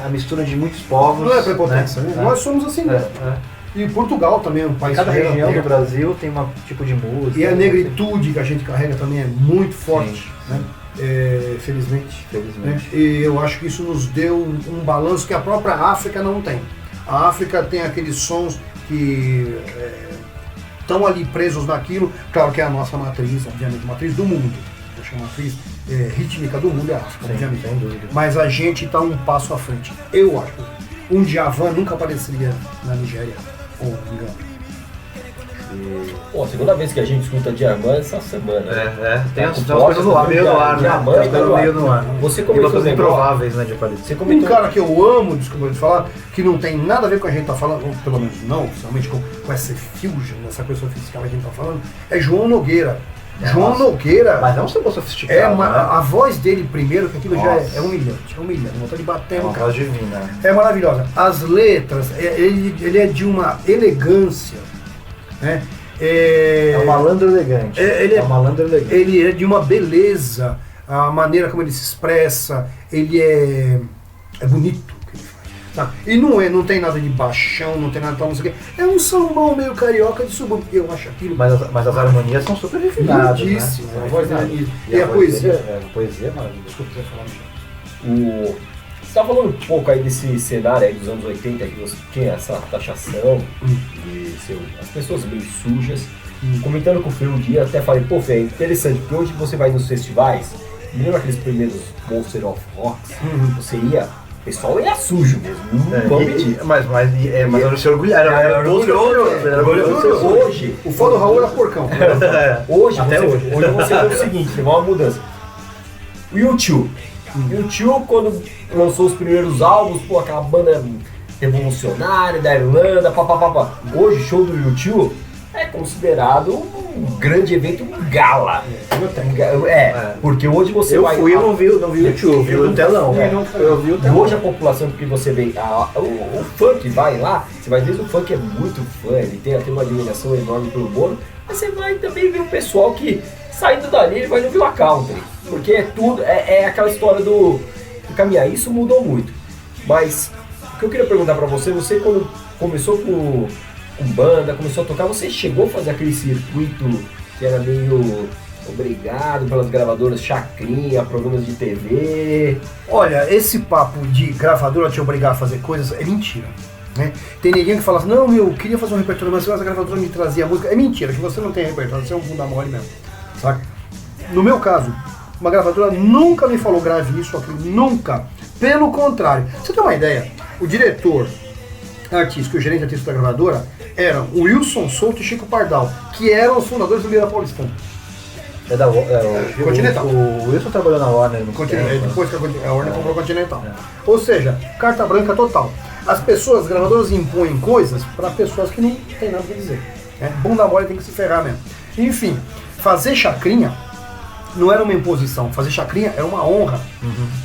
a mistura de muitos povos. Não é prepotência, né? Nós somos assim mesmo. E Portugal também é um país Cada que região do aberto. Brasil tem um tipo de música. E a negritude que a gente carrega também é muito forte, né? Felizmente. Felizmente. Né? E eu acho que isso nos deu um balanço que a própria África não tem. A África tem aqueles sons que estão ali presos naquilo. Claro que é a nossa matriz, obviamente, a matriz do mundo. Acho que a matriz rítmica do mundo é a África, obviamente. Sem dúvida. Mas a gente está um passo à frente. Eu acho. Um Djavan nunca apareceria na Nigéria ou em Gana. Pô, a segunda vez que a gente escuta Djavan essa semana. Tem Tá as com coisas no ar, meio no ar, né? Djavan Tem as e coisas no ar. meio no ar. Você E comentou coisas um negócio- improváveis, né, de aparecer. Você Um comentou cara que eu amo, desculpa eu falar, que não tem nada a ver com a gente tá falando, ou pelo menos não, oficialmente com essa fusion, essa coisa sofisticada que a gente tá falando, é João Nogueira. João Nogueira Mas não sou sofisticado, né? a voz dele primeiro, que aquilo já Nossa. é humilhante, vontade de bater É no uma cara. voz divina. É maravilhosa. As letras, ele é de uma elegância, né? É um malandro elegante. Ele é- um malandro elegante. Ele é de uma beleza, a maneira como ele se expressa, ele é bonito o que ele faz. Tá? E não tem nada de baixão, não tem nada de tal, não sei o quê. É um sambão meio carioca de subúrbio. Eu acho aquilo Mas as harmonias são super refinadas, né? lindíssimo. A voz dele é linda. E E a poesia. A poesia é maravilhosa. Desculpa, você falar, Michel. Você tá falando um pouco aí desse cenário aí dos anos 80, que você tinha essa taxação de as pessoas meio sujas. Comentando com o Fê um dia, até falei, pô, Fê, é interessante, porque hoje você vai nos festivais, me lembra aqueles primeiros Monster of Rocks, você ia, o pessoal ia sujo mesmo, não vamos mentir. Mas eu se orgulhar, era orgulhoso. Hoje, O fã do Raul era porcão. hoje, Até você, hoje. hoje você vê o seguinte, teve uma mudança. O U2, quando lançou os primeiros álbuns, pô, aquela banda revolucionária da Irlanda, papapá. Hoje, o show do U2 é considerado um grande evento, um gala. Porque hoje você Eu vai... fui e não vi o tio, vi o telão. Eu vi o E telão. hoje a população, porque você vê, o funk vai lá, você vai ver o funk é muito fã, ele tem uma admiração enorme pelo Bono, mas você vai também ver o pessoal que saindo dali ele vai no Villa Country, porque é tudo, é aquela história do caminhar, isso mudou muito. Mas o que eu queria perguntar pra você quando começou com banda, começou a tocar, você chegou a fazer aquele circuito que era meio obrigado pelas gravadoras, chacrinha, programas de TV? Olha, esse papo de gravadora te obrigar a fazer coisas é mentira. Né? Tem ninguém que fala assim, não, eu queria fazer um repertório, mas a gravadora me trazia música. É mentira, que você não tem repertório, você é um bunda mole mesmo. Saca? No meu caso, uma gravadora nunca me falou grave isso, aquilo, nunca. Pelo contrário. Você tem uma ideia? O diretor artístico e o gerente artístico da gravadora eram o Wilson Souto e Chico Pardal, que eram os fundadores do Lira Paulistano. Continental. O Wilson trabalhou na Warner no Depois que a Warner comprou a Continental. Ou seja, carta branca total. As pessoas, as gravadoras impõem coisas para pessoas que não tem nada a dizer. Né? Bunda mole tem que se ferrar mesmo. Enfim, fazer chacrinha não era uma imposição. Fazer chacrinha era uma honra.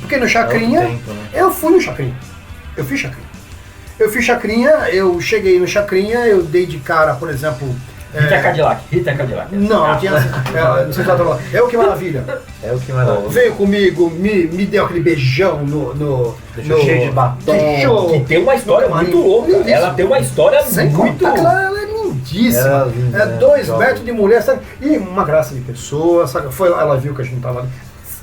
Porque no chacrinha, tempo, né? eu fui no chacrinha. Eu fiz chacrinha, eu cheguei no chacrinha, eu dei de cara, por exemplo... Rita Cadillac. Não, tinha assim, não sei se ela tá falando. É o que maravilha. É o que maravilha. Veio comigo, me deu aquele beijão no Deixou cheio de batom. Deixou. Que tem uma história No muito camarim. louca. Lindíssimo. Ela tem uma história Sem muito... contar que ela é lindíssima. Ela é linda, É né? 2 Jovem. metros de mulher, sabe? E uma graça de pessoa, sabe? Ela viu que a gente tava ali.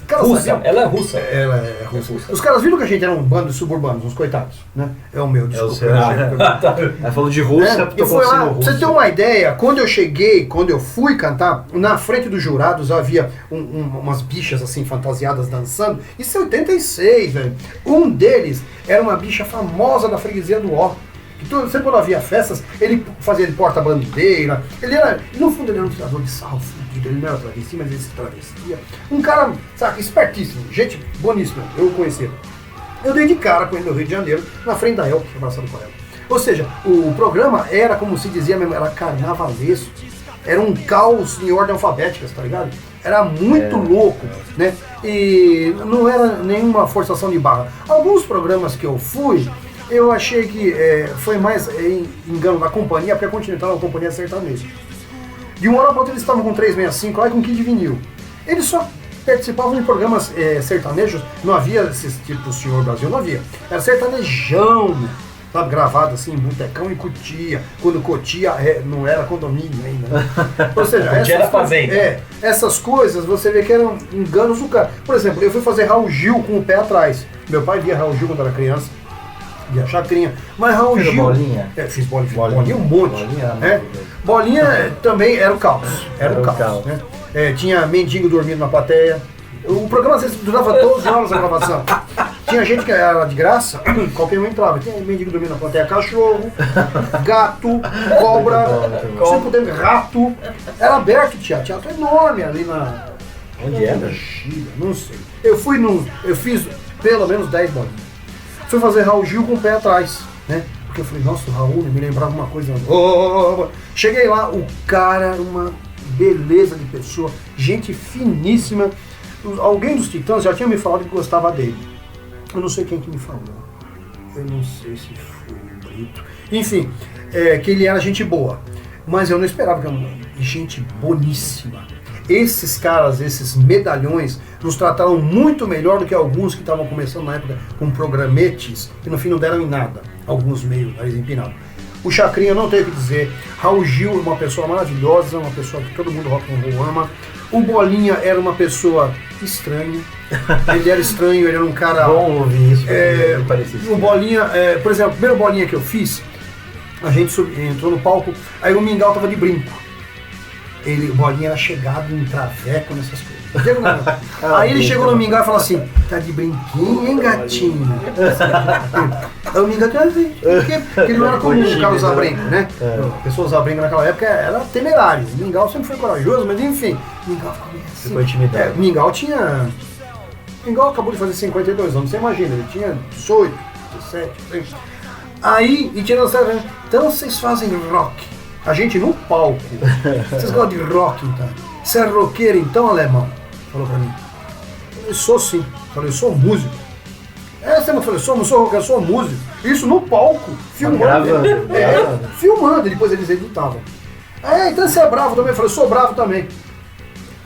Cara, Russa, sabe? ela é russa. Ela é russa. Os caras viram que a gente era um bando de suburbanos, uns coitados, né? É o meu, desculpa. seu. Ela falou de Rússia, E foi lá, pra você ter uma ideia, quando eu fui cantar, na frente dos jurados havia umas bichas assim, fantasiadas, dançando. Isso é 86, velho. Um deles era uma bicha famosa da freguesia do Ó. Sempre quando havia festas, ele fazia de porta-bandeira. No fundo, ele era um tirador de sarro fudido. Ele não era travesti, mas ele se travestia. Um cara, sabe, espertíssimo. Gente boníssima, eu conhecia. Eu dei de cara com ele no Rio de Janeiro, na frente da Elke, abraçado com ela. Ou seja, o programa era, como se dizia mesmo, era carnavalesco. Era um caos em ordem alfabética, tá ligado? Era muito louco, né? E não era nenhuma forçação de barra. Alguns programas que eu fui, eu achei que foi mais engano da companhia, porque a Continental é uma companhia sertaneja. De uma hora para outra eles estavam com 365 lá e com Kid Vinil. Eles só participavam de programas sertanejos, não havia esses tipos do Senhor Brasil, não havia. Era sertanejão, sabe, gravado assim, em botecão e Cotia, quando Cotia não era condomínio ainda, né? Ou seja, Era fazenda. essas coisas você vê que eram enganos do cara. Por exemplo, eu fui fazer Raul Gil com o pé atrás. Meu pai via Raul Gil quando era criança, via Chacrinha, mas Raul Fez Gil... bolinha? Fiz bolinha um monte. Bolinha, né? Bolinha também era o caos, era o caos. Né? Tinha mendigo dormindo na plateia. O programa às vezes durava 12 horas a gravação. Tinha gente que era de graça, qualquer um entrava. Tinha mendigo dormindo na plateia, cachorro, gato, cobra, se puder, rato. Era aberto o teatro enorme ali na... Onde era? Chile, não sei. Eu fiz pelo menos 10 bolinhas. Fui fazer Raul Gil com o pé atrás, né? Porque eu falei, nossa, o Raul me lembrava uma coisa. Cheguei lá, o cara era uma beleza de pessoa, gente finíssima. Alguém dos Titãs já tinha me falado que gostava dele. Eu não sei quem que me falou. Eu não sei se foi o Brito. Enfim, que ele era gente boa. Mas eu não esperava que era gente boníssima. Esses caras, esses medalhões, nos trataram muito melhor do que alguns que estavam começando na época com programetes, que no fim não deram em nada. Alguns meio nariz empinado. O Chacrinha, não tenho o que dizer. Raul Gil, uma pessoa maravilhosa, uma pessoa que todo mundo rock and roll ama. O Bolinha era uma pessoa estranha. Ele era estranho, ele era um cara... Bom ouvir isso, me parecia o Bolinha, por exemplo, a primeira bolinha que eu fiz, a gente entrou no palco, aí o Mingau tava de brinco. O Bolinha era chegado em traveco nessas coisas. Aí ele chegou no Mingau e falou assim, tá de brinquinho, hein, gatinho? Aí o Mingau assim, porque ele não era comum o cara usar brinco, né? A pessoa usar brinco naquela época era temerário. O Mingau sempre foi corajoso, mas enfim, o Mingau ficou meio assim. Ficou intimidado. O Mingau acabou de fazer 52 anos, você imagina, ele tinha 18, 17, 30. Aí, e tirando essa, então vocês fazem rock. A gente no palco. Vocês gostam de rock, então? Você é roqueiro, então, alemão? Falou pra mim. Eu sou sim. Falei, eu sou músico. Você não falou, eu sou roqueiro, eu sou músico. Isso no palco, filmando. Gravando. Filmando, depois eles editavam. Então você é bravo também? Eu falei, eu sou bravo também.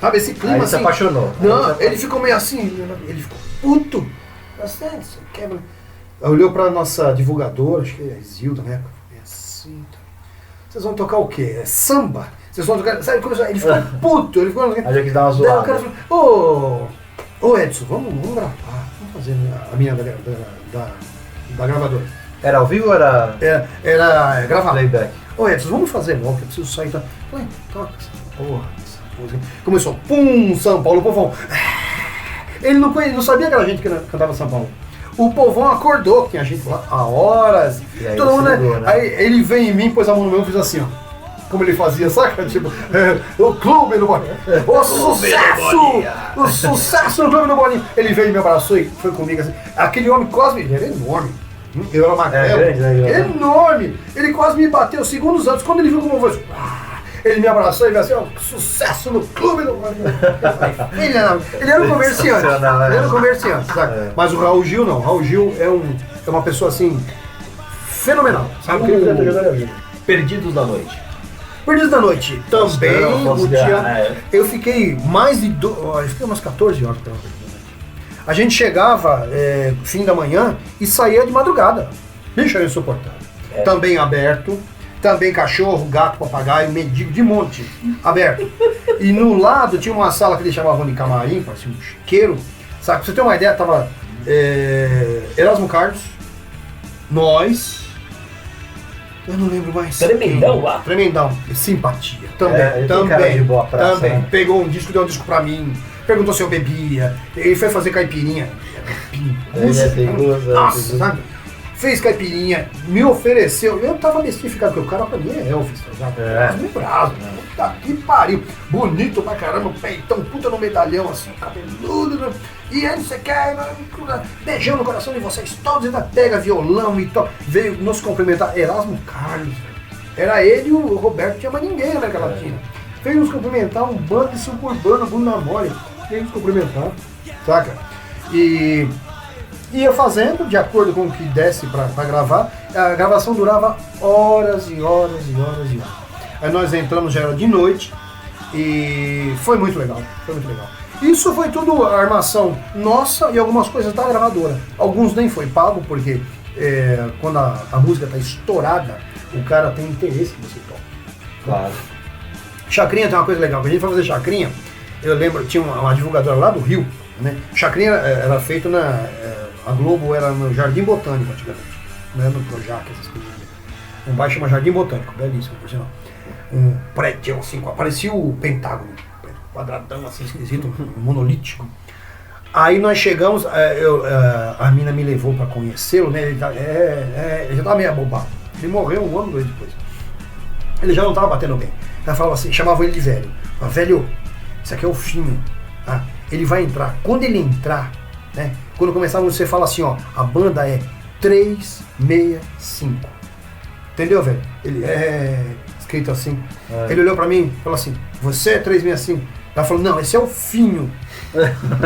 Sabe, esse clima Aí assim. se apaixonou. Não, ele ficou meio assim, ele ficou puto. Você quebra. Olhou pra nossa divulgadora, acho que é a Zilda, né? É assim, tá. Vocês vão tocar o quê? É samba? Vocês vão tocar... Sabe, ele ficou puto, ele ficou... Aí já quis dar uma zoada. Daí o cara falou, ô Edson, vamos gravar, vamos fazer a minha da gravadora. Era ao vivo ou era... Era gravado. Playback. Ô Edson, vamos fazer logo, que eu preciso sair. Tá? Falei, toca essa porra, essa música. Começou, pum, São Paulo, o povão. Ele não sabia que era gente que cantava São Paulo. O povão acordou, tinha gente lá há horas. E aí todo mundo, segurou, né? Aí ele veio em mim, pôs a mão no meu e fez assim, ó. Como ele fazia, saca? Tipo, o clube do Bolinha. O sucesso! O sucesso no clube do Bolinha. Ele veio e me abraçou e foi comigo assim. Aquele homem quase ele era enorme. Eu era magrelo. Grande, né? Enorme. Ele quase me bateu segundos antes. Quando ele viu como eu falei, ele me abraçou e veio assim, ó, sucesso no clube do Bolinha. Ele era um comerciante. Ele era um comerciante, sabe? Mas o Raul Gil não. O Raul Gil é uma pessoa assim, fenomenal. Sabe o que ele fez a vida? Perdidos da Noite. Perdidos da Noite também. Considerar, Eu fiquei mais de. Eu fiquei umas 14 horas pela Perdidos da Noite. A gente chegava fim da manhã e saía de madrugada. Bicho, era insuportável. Também aberto. Também cachorro, gato, papagaio, mendigo, de monte, aberto. E no lado tinha uma sala que eles chamavam de camarim, parecia um chiqueiro. Sabe, pra você ter uma ideia, tava Erasmo Carlos, nós, eu não lembro mais. Tremendão lá? Tremendão, simpatia, também, Ele tem cara de boa praça, também. né? Pegou um disco, deu um disco pra mim, perguntou se eu bebia, ele foi fazer caipirinha. Nossa, sabe? Fez caipirinha, me ofereceu. Eu tava mistificado, porque o cara pra mim é Elvis, tá ligado? Me bravo, puta que pariu. Bonito pra caramba, peitão, puta no medalhão, assim, cabeludo. E aí você quer, beijão no coração de vocês todos, ainda pega violão e tal. Veio nos cumprimentar, Erasmo Carlos. Era ele e o Roberto, não tinha mais ninguém na América Latina. Veio nos cumprimentar, um bando de suburbano, bunda mole. Veio nos cumprimentar, saca? E ia fazendo, de acordo com o que desse pra gravar. A gravação durava horas e horas e horas e horas. Aí nós entramos, já era de noite, e foi muito legal, foi muito legal. Isso foi tudo a armação nossa e algumas coisas da gravadora. Alguns nem foi pago, porque quando a música tá estourada, o cara tem interesse que você toque. Claro. Chacrinha tem uma coisa legal, quando a gente foi fazer chacrinha, eu lembro, tinha uma divulgadora lá do Rio, né? Chacrinha era feito a Globo era no Jardim Botânico antigamente, não era no Projac, essas coisas. Um bairro chama Jardim Botânico, belíssimo, por sinal. Um prédio assim, parecia o Pentágono, quadradão assim, esquisito, monolítico. Aí nós chegamos, a mina me levou pra conhecê-lo, né? Ele já tava meio abobado. Ele morreu 1 ano, 2 depois. Ele já não tava batendo bem. Ela falava assim, chamava ele de velho. Falava, velho, isso aqui é o fim, tá? Ele vai entrar. Quando ele entrar, né? Quando começar você fala assim, ó, a banda é 365. Entendeu, velho? Ele escrito assim. Ele olhou pra mim e falou assim, você é 365. Ela falou, não, esse é o Finho.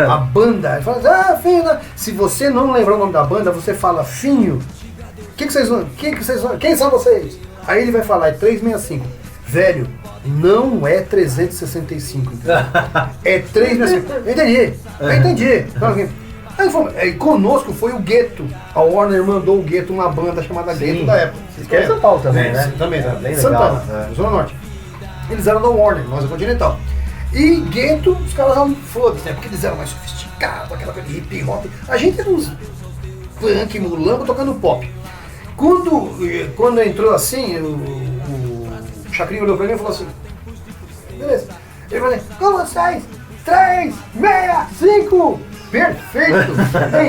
A banda. Ele falou, Finho, né? Se você não lembrar o nome da banda, você fala Finho. Quem são vocês? Aí ele vai falar, é 365. Velho, não é 365, entendeu? É 365. Eu entendi. Aí conosco foi o Gueto. A Warner mandou o Gueto, uma banda chamada Gueto da época. Vocês querem São Paulo também, né? Também, tá bem Santana, legal. Zona Norte. Eles eram da Warner, nós é Continental. E Gueto, os caras eram foda-se, né? Porque eles eram mais sofisticados, aquela coisa de hip hop. A gente era uns punk, mulambo, tocando pop. Quando entrou assim, o Chacrinha olhou pra mim e falou assim, beleza. Ele falou assim, com vocês, 3, 6, 5. Perfeito!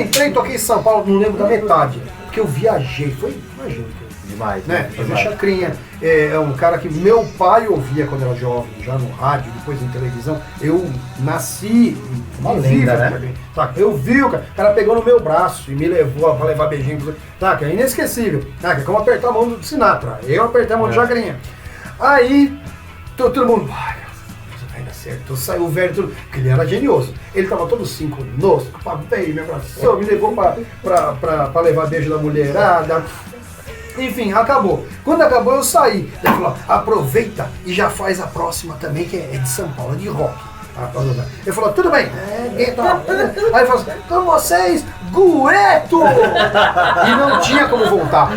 Entrei, toquei em São Paulo, não lembro da metade. Porque eu viajei, imagina. Demais, Né? Demais. Chacrinha é um cara que meu pai ouvia quando era jovem, já no rádio, depois em televisão. Eu nasci Uma e lenda, vivo, né? Saca? Eu vi o cara pegou no meu braço e me levou pra levar beijinho. Tá, que é inesquecível. Tá, que é como apertar a mão do Sinatra. Eu apertei a mão do Chacrinha. Aí, todo mundo, vai dar certo. Saiu o velho, tudo, porque ele era genioso. Ele tava todo sincronoso, veio, me abraçou, me levou pra levar beijo da mulherada. Enfim, acabou. Quando acabou, eu saí. Ele falou, aproveita e já faz a próxima também, que é de São Paulo, é de rock. Ele falou, tudo bem. Aí ele falou assim, com vocês, Gueto! E não tinha como voltar.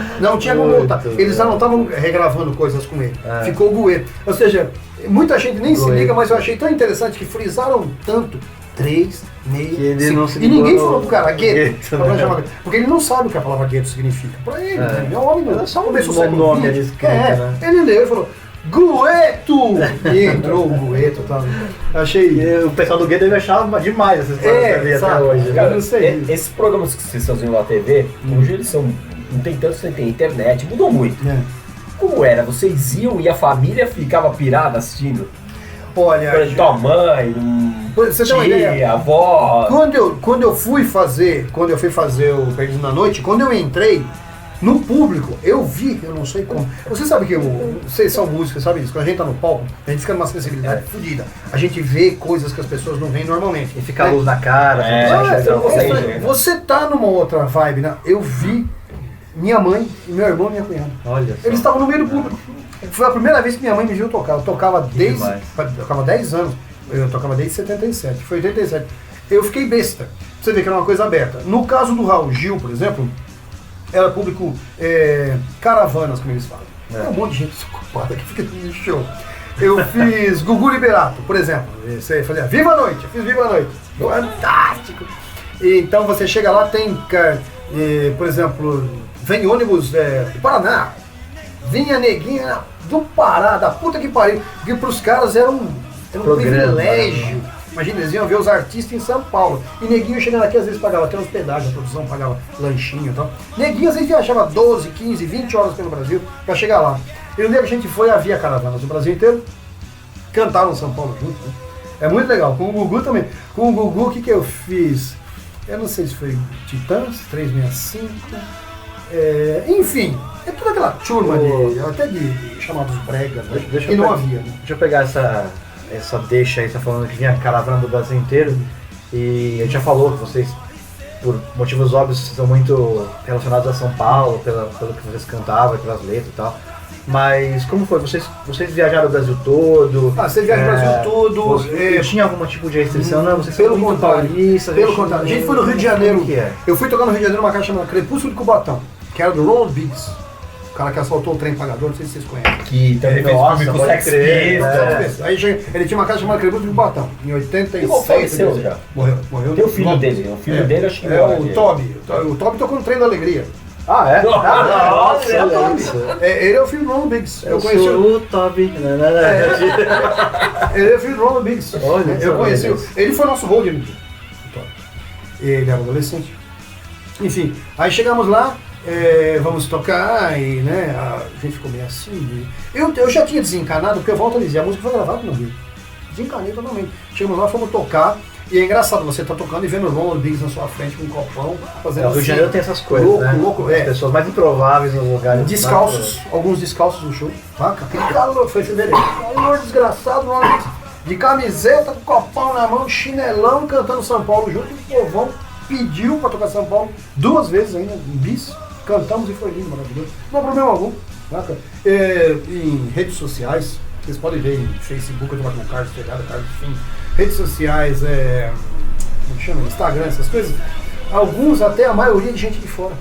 Eles já não estavam regravando coisas com ele. Ficou Gueto. Ou seja, muita gente nem se liga, mas eu achei tão interessante que frisaram tanto. 3, 6, 5. E ninguém falou pro cara Gueto. Porque ele não sabe o que a palavra Gueto significa. Pra ele, é um homem, é só um nome ali escrito, né? Ele leu e falou, Gueto! E entrou o Gueto, tá? Achei. O pessoal do Gueto deve achar demais essas coisas que eu vi até hoje. Cara, eu não sei. Esses programas que vocês faziam na TV, hoje eles são. Não tem tanto, você tem internet, mudou muito. Como era? Vocês iam e a família ficava pirada assistindo? Olha, por exemplo, tua mãe, você tem uma ideia? Avó. Quando eu fui fazer o Perdido na Noite, quando eu entrei no público, eu vi, eu não sei como. Você sabe que vocês são músicos, sabe isso? Quando a gente tá no palco, a gente fica numa sensibilidade fodida. A gente vê coisas que as pessoas não veem normalmente. E fica a luz na cara. Você tá numa outra vibe, né? Eu vi minha mãe e meu irmão e minha cunhada. Olha só. Eles estavam no meio do público. Foi a primeira vez que minha mãe me viu tocar. Eu tocava 10 anos. Eu tocava desde 77. Foi 87. Eu fiquei besta. Você vê que era uma coisa aberta. No caso do Raul Gil, por exemplo, era público caravanas, como eles falam. É um monte de gente desocupada que fica no show. Eu fiz Gugu Liberato, por exemplo. Você fazia Viva a Noite. Eu fiz Viva a Noite. Fantástico. Então você chega lá, tem, por exemplo, vem ônibus do Paraná. Vinha neguinha do Pará, da puta que pariu. Porque pros caras era um privilégio. Imagina, eles iam ver os artistas em São Paulo. E neguinho chegando aqui, às vezes pagava até hospedagem, a produção pagava lanchinho e tal. Neguinho às vezes viajava 12, 15, 20 horas pelo Brasil pra chegar lá. E no dia que a gente foi, havia caravanas do Brasil inteiro. Cantaram São Paulo junto, né? É muito legal. Com o Gugu também. Com o Gugu, o que eu fiz? Eu não sei se foi Titãs, 365. Enfim, é toda aquela turma até de chamados bregas, né? E não havia. Né? Deixa eu pegar essa deixa aí, você tá falando que vinha caravana do Brasil inteiro. E a gente já falou que vocês, por motivos óbvios, são muito relacionados a São Paulo, pelo que vocês cantavam, pelas letras e tal. Mas como foi? Vocês viajaram o Brasil todo? Você viaja o Brasil todo. Tinha algum tipo de restrição? Não, vocês pelo são muito contrário, paulistas. Pelo contrário. A gente foi no Rio de Janeiro. Que é? Eu fui tocar no Rio de Janeiro uma casa chamada Crepúsculo de Cubatão. que era do Ronald Biggs. O cara que assaltou o trem pagador, não sei se vocês conhecem. Que também fez Nossa, filme com pode Sex crer, Pistols. Aí ele tinha uma casa chamada Crepúsculo de Batão, em 86. Ele faleceu já. Morreu. Tem o filho dele, acho que É mora o aqui. Toby. O Toby tocou no Trem da Alegria. Ah, é? Nossa, é o Toby. Ele é o filho do Ronald Biggs. Eu conheci sou o Toby. Ele é o filho do Ronald Biggs. Olha Eu só, conheci. olha. Ele foi nosso road no dia. Ele era adolescente. Enfim, aí chegamos lá, vamos tocar e né, a gente ficou meio assim. Eu já tinha desencanado, porque eu volto a dizer, a música foi gravada no Rio. Desencanei totalmente. Chegamos lá, fomos tocar. E é engraçado, você tá tocando e vendo o Ronald Biggs na sua frente com um copão, fazendo O Rio de Janeiro tem essas coisas, louco, né? louco, As pessoas mais improváveis nos lugares. descalços, alguns descalços no show, saca? Aquele calor, foi fevereiro, calor desgraçado, Ronald Biggs, de camiseta, com copão na mão, chinelão, cantando São Paulo junto, o povão pediu pra tocar São Paulo 2 vezes ainda, em bis, cantamos e foi lindo, maravilhoso, não há problema algum, saca? Em redes sociais, vocês podem ver em Facebook, eu tô com o Carlos Pegada, Carlos Fim, redes sociais, como chama? Instagram, essas coisas, alguns, até a maioria de gente de fora.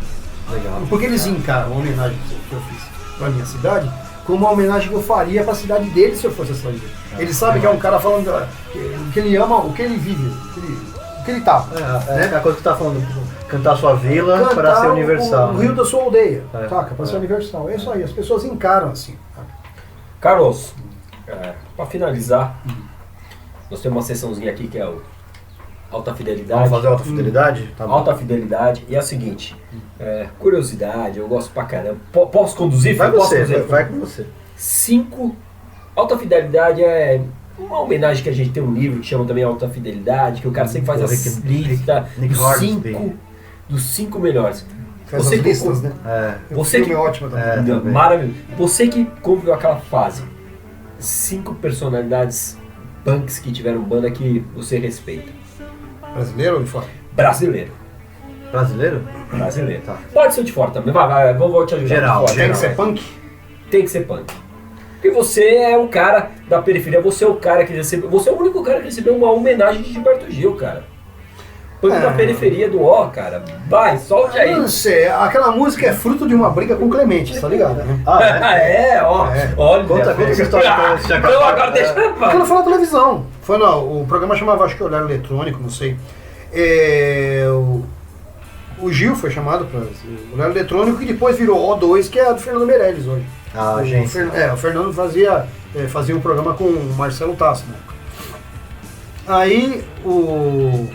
Legal. Porque eles encaram a homenagem que eu fiz pra minha cidade como uma homenagem que eu faria pra cidade dele se eu fosse essa cidade dele. Ele sabe que é um cara falando que ele ama, o que ele vive, o que ele tá. É a coisa que você tá falando, cantar sua vila para Cantar ser universal. o rio da sua aldeia, É. saca? Pra ser universal. É isso aí, as pessoas encaram assim. Carlos, para finalizar, nós temos uma sessãozinha aqui que é o Alta Fidelidade. Vamos fazer alta fidelidade? Tá bom. Alta Fidelidade. E é o seguinte, curiosidade, eu gosto pra caramba. Posso conduzir? Vai Posso você, conduzir? vai com você. 5. Alta Fidelidade é uma homenagem que a gente tem um livro que chama também Alta Fidelidade, que o cara sempre faz O a Rick- lista Rick Hornsby. dos 5 melhores. Faz Você as que- listas, né? O Você filme que- é ótimo também. Não, também. maravilhoso. Você que conviveu aquela fase, 5 personalidades punks que tiveram banda que você respeita. Brasileiro ou de fora? Brasileiro. Brasileiro? Brasileiro. Tá. Pode ser de fora também. Vai, vou te ajudar. Geral, de fora. Tem que ser punk? Tem que ser punk. Porque você é um cara da periferia, você é o cara que recebeu. Você é o único cara que recebeu uma homenagem de Gilberto Gil, cara. Punk da periferia do O, cara. Vai, solte aí. Não sei, aquela música é fruto de uma briga com o Clemente, tá ligado? Né? Olha. Conta essa história pra você já Não, agora deixa. Aquilo foi na televisão. Foi o programa chamava, acho que Olhar Eletrônico, não sei. O Gil foi chamado para Olhar Eletrônico e depois virou O2, que é a do Fernando Meirelles hoje. Ah, gente. O Fernando fazia um programa com o Marcelo Tasso na época. Aí o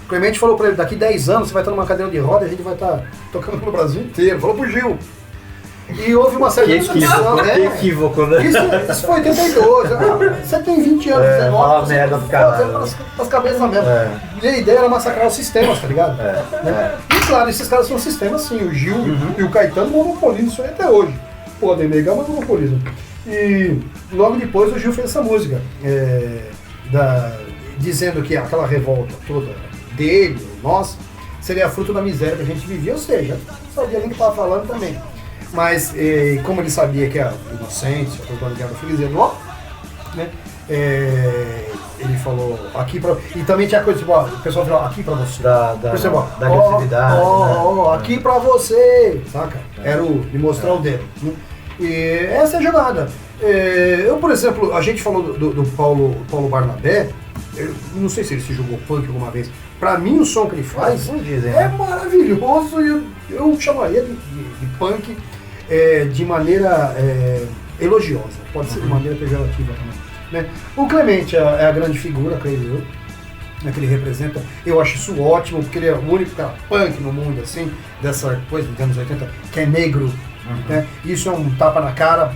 Clemente falou pra ele, daqui 10 anos você vai estar numa cadeira de roda e a gente vai estar tocando no Brasil inteiro. Falou pro Gil. E houve uma certa discussão, Que equívoco, né? Isso foi 82. Você tem 20 anos, 19. fala você merda do pode caralho. fazer as cabeças mesmo. É. E a ideia era massacrar os sistemas, tá ligado? Né? E claro, esses caras são sistemas sim. O Gil e o Caetano monopolizam isso aí até hoje. Podem negar, mas monopolizam. E logo depois o Gil fez essa música. Dizendo que aquela revolta toda dele, nossa, seria fruto da miséria que a gente vivia. Ou seja, sabia nem o que estava falando também. Mas, como ele sabia que era inocente, a toda ligada feliz, né? Ele falou aqui pra. E também tinha coisa tipo, ó, o pessoal falou aqui pra você. Da agressividade. Né? Aqui pra você, saca? Era de mostrar o dedo. Né? E essa é a jogada. Eu, por exemplo, a gente falou do Paulo Barnabé, eu não sei se ele se jogou punk alguma vez. Pra mim, o som que ele faz dizem, é né? maravilhoso e eu chamaria de punk de maneira elogiosa, pode ser de maneira pejorativa também. Né? O Clemente é a grande figura, creio eu, né, que ele representa. Eu acho isso ótimo, porque ele é o único cara punk no mundo, assim, dessa coisa dos anos 80, que é negro. Né? Isso é um tapa na cara,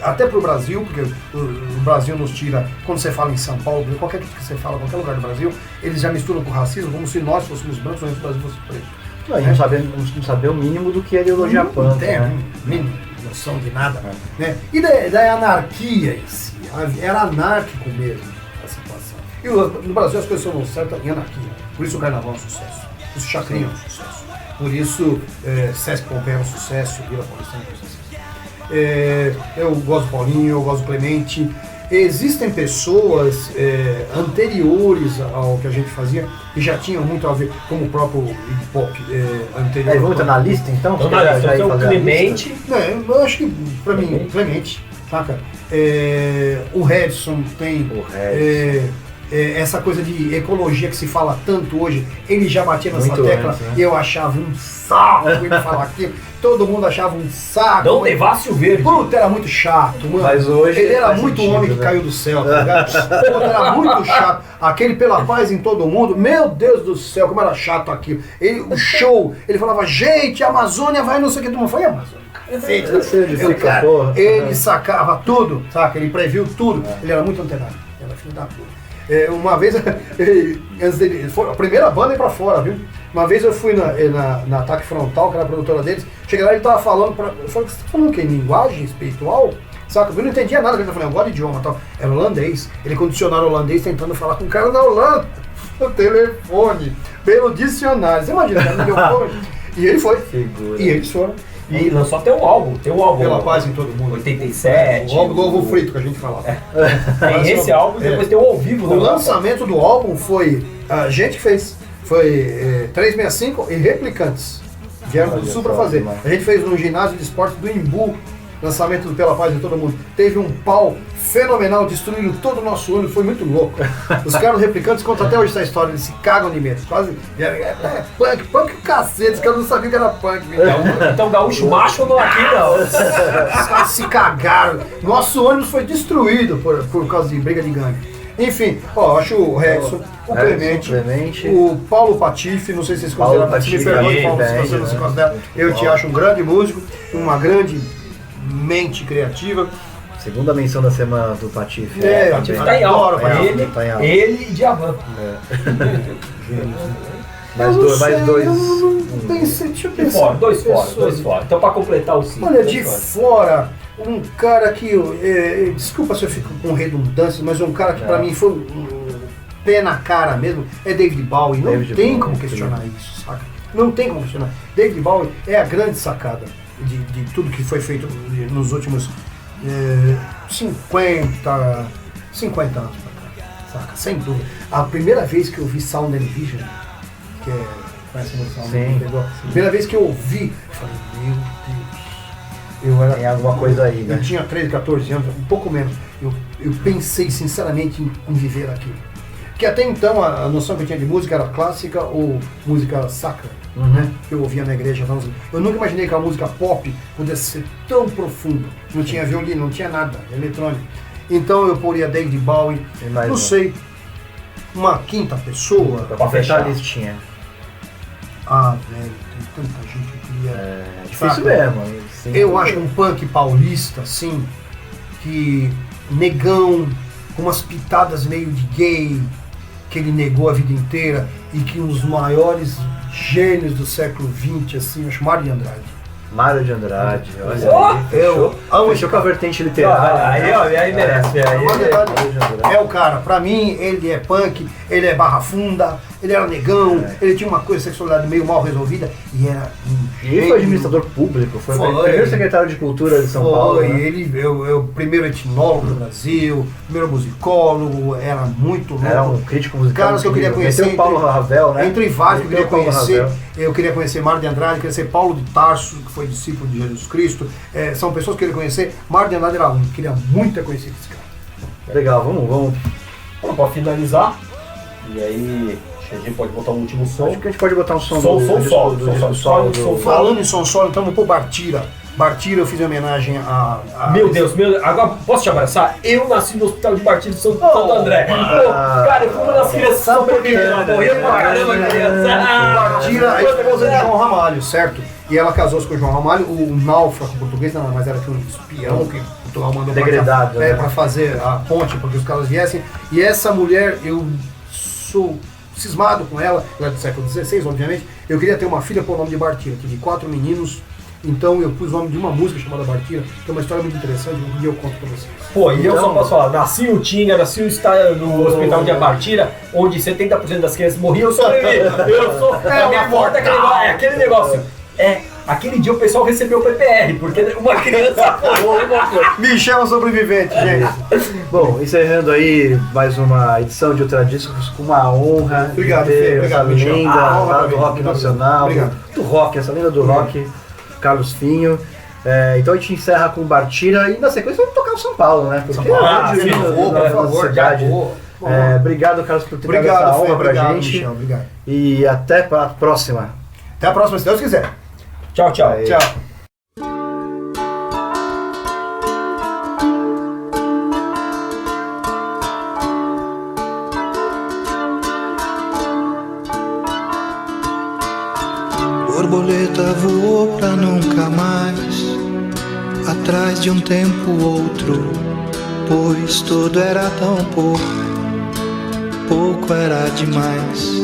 até pro Brasil, porque o Brasil nos tira, quando você fala em São Paulo, qualquer que você fala, qualquer lugar do Brasil, eles já misturam com racismo, como se nós fôssemos brancos e o Brasil fosse preto. Não saber o mínimo do que é ideologia Não punk, tem né? mínima noção de nada. Né? E da anarquia em si, era anárquico mesmo a situação. E no Brasil as coisas são certas em anarquia, por isso o carnaval é um sucesso, por isso o Chacrinha é um sucesso, por isso Sesc Pompeia é um sucesso, Vila Paulistana é um sucesso. Eu gosto do Paulinho, eu gosto do Clemente, Existem pessoas anteriores ao que a gente fazia que já tinham muito a ver, como o próprio hip hop anterior. Vamos entrar na lista então? Então, Já- já tem ia o fazer a Clemente. Eu acho que, pra mim, Clemente, saca? O Redson tem O Redson. essa coisa de ecologia que se fala tanto hoje. Ele já batia nessa Muito tecla antes, né? e eu achava um saco ele falar aquilo. Todo mundo achava um saco. Dom Devassi Verde. Puta, era muito chato, mano. Mas hoje ele era faz muito sentido, homem que né? caiu do céu, tá ligado? Puta, era muito chato. Aquele pela paz em todo mundo, meu Deus do céu, como era chato aquilo. O show, ele falava, gente, a Amazônia vai não sei o que. Todo mundo falava, Amazônia, cacete. Eu sei onde Eu, fica, cara, porra. ele sacava tudo, saca? Ele previu tudo. Ele era muito antenado. Era filho da puta. Uma vez, antes dele, a primeira banda ir pra fora, viu? Uma vez eu fui na Ataque Frontal, que era a produtora deles, cheguei lá e ele tava falando, eu falei, você tá falando o quê? Linguagem espiritual? Saca? Eu não entendia nada, ele tava falando, eu gosto de idioma e tal. Era holandês, ele com dicionário holandês tentando falar com um cara da Holanda, no telefone, pelo dicionário. Você imagina, cara, no telefone. E ele foi. Figura. E eles foram. E lançou até um álbum. Tem um álbum. Pela paz em todo mundo. 87. O álbum do ovo frito que a gente falava. Tem esse álbum e depois tem o ao vivo. O né? lançamento do álbum foi a gente que fez. Foi 365 e Replicantes. Vieram do Olha Sul só, pra fazer. demais. A gente fez no ginásio de esporte do Imbu, lançamento do Pela Paz de todo mundo. Teve um pau fenomenal, destruíram todo o nosso olho, foi muito louco. Os caras do Replicantes contam até hoje essa história, eles se cagam de medo. Quase. Punk o cacete, os caras não sabiam que era punk. Então gaúcho macho não aqui não. Os caras se cagaram. Nosso ônibus foi destruído por causa de briga de gangue. Enfim, acho o Redson, o Clemente, o Paulo Patife, não sei se vocês Paulo consideram, se me Patife, perdoe, Paulo, se bem, você não se né? considera. Eu te acho um grande músico, uma grande mente criativa. Segunda menção da semana do Patife. É, O Patife tá em alta. Adoro, Patife. Tá em alta. Ele e Djavan. Mais Eu dois, não mais sei, dois. eu não pensei, deixa eu De pensar. fora, dois Pessoas. fora. Então pra completar o 5. Olha, de fora, um cara que, desculpa se eu fico com redundância, mas um cara que pra mim foi um pé na cara mesmo, é David Bowie. Não David tem Bowie, como questionar isso, saca? Não tem como questionar. David Bowie é a grande sacada de tudo que foi feito nos últimos 50 anos pra cá, saca? Sem dúvida. A primeira vez que eu vi Sound and Vision, que é... Conhece o Sound Sim, and Vision? Primeira vez que eu ouvi, eu falei, meu Deus. Eu era, Tem alguma coisa aí, né? Eu tinha 13, 14 anos, um pouco menos. Eu pensei sinceramente em viver aquilo. Porque até então a noção que eu tinha de música era clássica ou música sacra, né? Que eu ouvia na igreja. Eu nunca imaginei que a música pop pudesse ser tão profunda. Não tinha violino, não tinha nada, eletrônico. Então eu poria David Bowie, E mais não um. sei, uma quinta pessoa. Pra fechar a listinha. Ah, velho, tem tanta gente que eu queria. É difícil Saca? mesmo. Sim. Eu acho um punk paulista, assim, que negão, com umas pitadas meio de gay, que ele negou a vida inteira, e que um dos maiores gênios do século XX, assim, acho Mário de Andrade. Mário de Andrade, olha Ó, aí. Fechou, amo fechou com a vertente literária. Aí merece. Mário de Andrade Mário de Andrade. é o cara, pra mim, ele é punk, ele é barra funda, ele era negão, ele tinha uma coisa de sexualidade meio mal resolvida, e era um E ele foi administrador público, foi o primeiro secretário de cultura de São Paulo. Né? Ele é o primeiro etnólogo do Brasil, primeiro musicólogo, era muito louco. Era um crítico musical. Caras que eu queria incrível. conhecer. Meteu o Paulo Ravel, né? Entre vários que eu Meteu queria o Paulo conhecer. Ravel. Eu queria conhecer Mário de Andrade, queria conhecer Paulo de Tarso, que foi discípulo de Jesus Cristo. São pessoas que eu queria conhecer. Mário de Andrade era um, eu queria muito ter conhecido esse cara. Legal, vamos. Bom, pra finalizar, e aí a gente pode botar um último som. Acho que a gente pode botar um som Som do solo, disco som do- Falando em som solo, então vamos pôr Bartira. Bartira eu fiz homenagem a... Meu Deus, agora posso te abraçar? Eu nasci no hospital de Bartira de Santo André. Pô, cara, eu fui uma das crianças São Pequenas, morreu pra caramba, criança. Bartira é a esposa de João Ramalho, certo? E ela casou-se com o João Ramalho, o náufrago português, não, mas era um espião que Portugal mandou Degradado, pra cá, né? pra fazer a ponte para que os caras viessem. E essa mulher, eu sou cismado com ela é do século XVI, obviamente. Eu queria ter uma filha por nome de Bartira, tive 4 meninos. Então eu pus o nome de uma música chamada Bartira, que é uma história muito interessante, um dia eu conto pra vocês. Pô, e eu Então- só posso falar, nasci em Utinga, nasci no hospital de Abartira, onde 70% das crianças morriam, eu sobrevivi. Eu sou. A minha porta é aquele negócio. aquele dia o pessoal recebeu o PPR, porque uma criança falou uma coisa. Me chama sobrevivente, gente. Bom, encerrando aí mais uma edição de Ultradiscos com uma honra. Obrigado, de ter Fê. Obrigado, essa Michel. lenda Honra lá pra do mim. rock nacional, Obrigado. do rock, essa lenda do rock, Carlos Finho. Então a gente encerra com Bartira e na sequência vamos tocar o São Paulo, né? Porque sim, por favor, obrigado, Carlos, por ter dado essa Obrigado, Fê. honra pra Obrigado, gente. Michel. Obrigado. E até a próxima. Até a próxima, se Deus quiser. Tchau, tchau. Aí. Tchau. Borboleta voou pra nunca mais, atrás de um tempo outro, pois tudo era tão pouco, pouco era demais.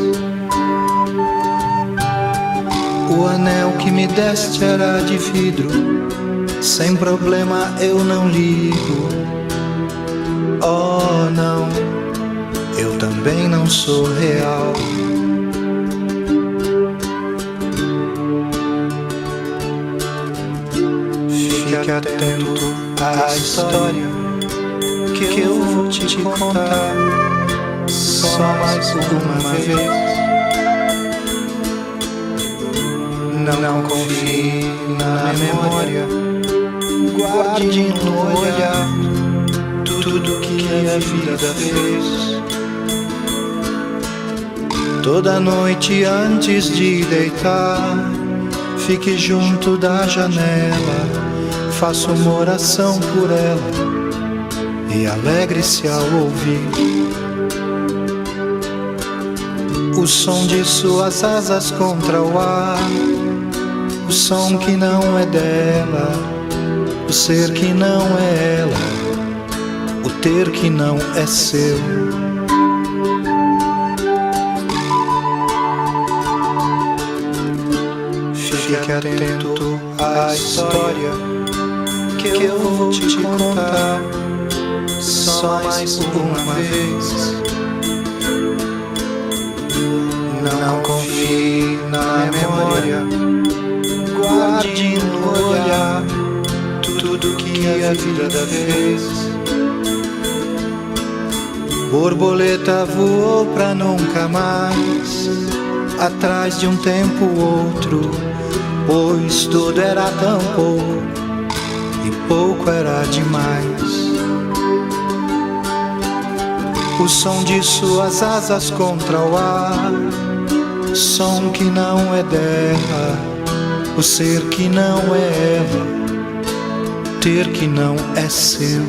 O anel que me deste era de vidro, sem problema eu não ligo. Oh não, eu também não sou real. Fique atento à história que eu vou te contar só mais uma vez. Não confie na memória, guarde no olhar tudo que a vida fez. Toda noite antes de deitar, fique junto da janela, faça uma oração por ela e alegre-se ao ouvir o som de suas asas contra o ar, o som que não é dela, o ser que não é ela, o ter que não é seu. Fique atento à história que eu vou te contar só mais uma vez. Não confie na memória, guarde no olhar tudo que a vida fez. Borboleta voou pra nunca mais, atrás de um tempo outro, pois tudo era tão pouco e pouco era demais. O som de suas asas contra o ar, som que não é dela, o ser que não é ela, ter que não é seu.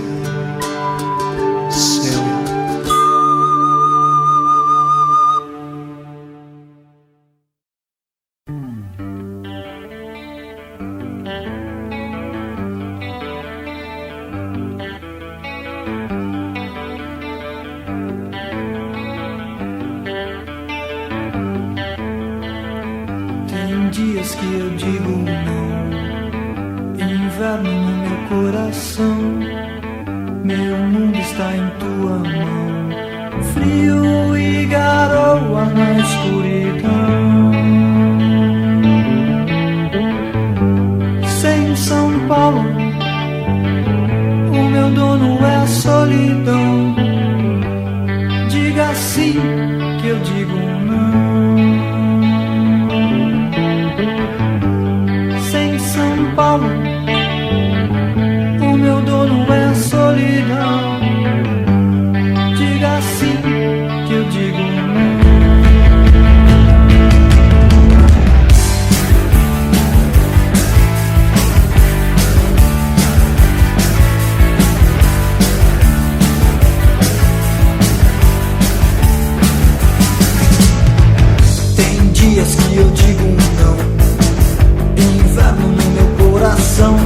Tem dias que eu digo não, inverno no meu coração, meu mundo está em tua mão, frio e garoa na escuridão. Sem São Paulo, o meu dono é a solidão. Diga sim que eu digo não. São Paulo, o meu dono é a solidão. Diga sim que eu digo não. Tem dias que eu digo não, inverno no meu coração,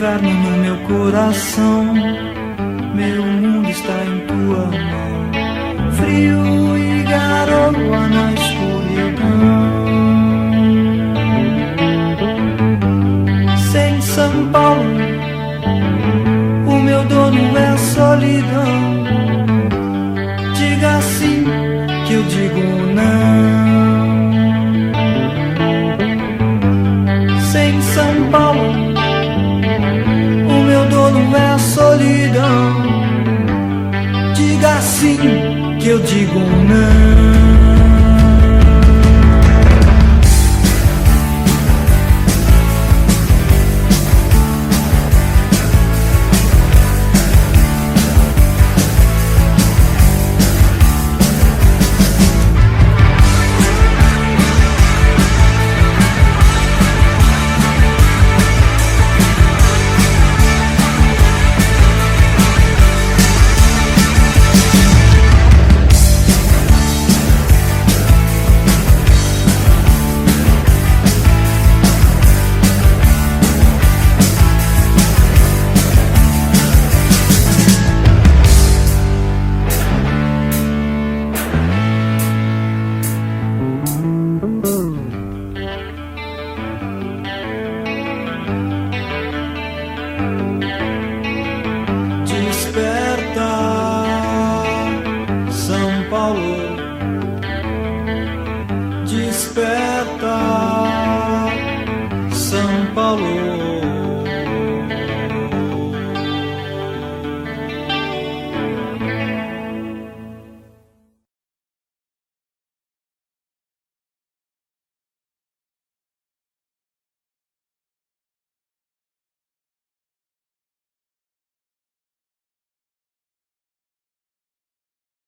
inverno no meu coração. Meu mundo está em tua mão. Frio e garoa na escuridão. Sem São Paulo, o meu dono é a solidão. Diga sim, que eu digo não. Sem São Paulo, o meu dono é a solidão. Diga sim, que eu digo não. Desperta, São Paulo, desperta.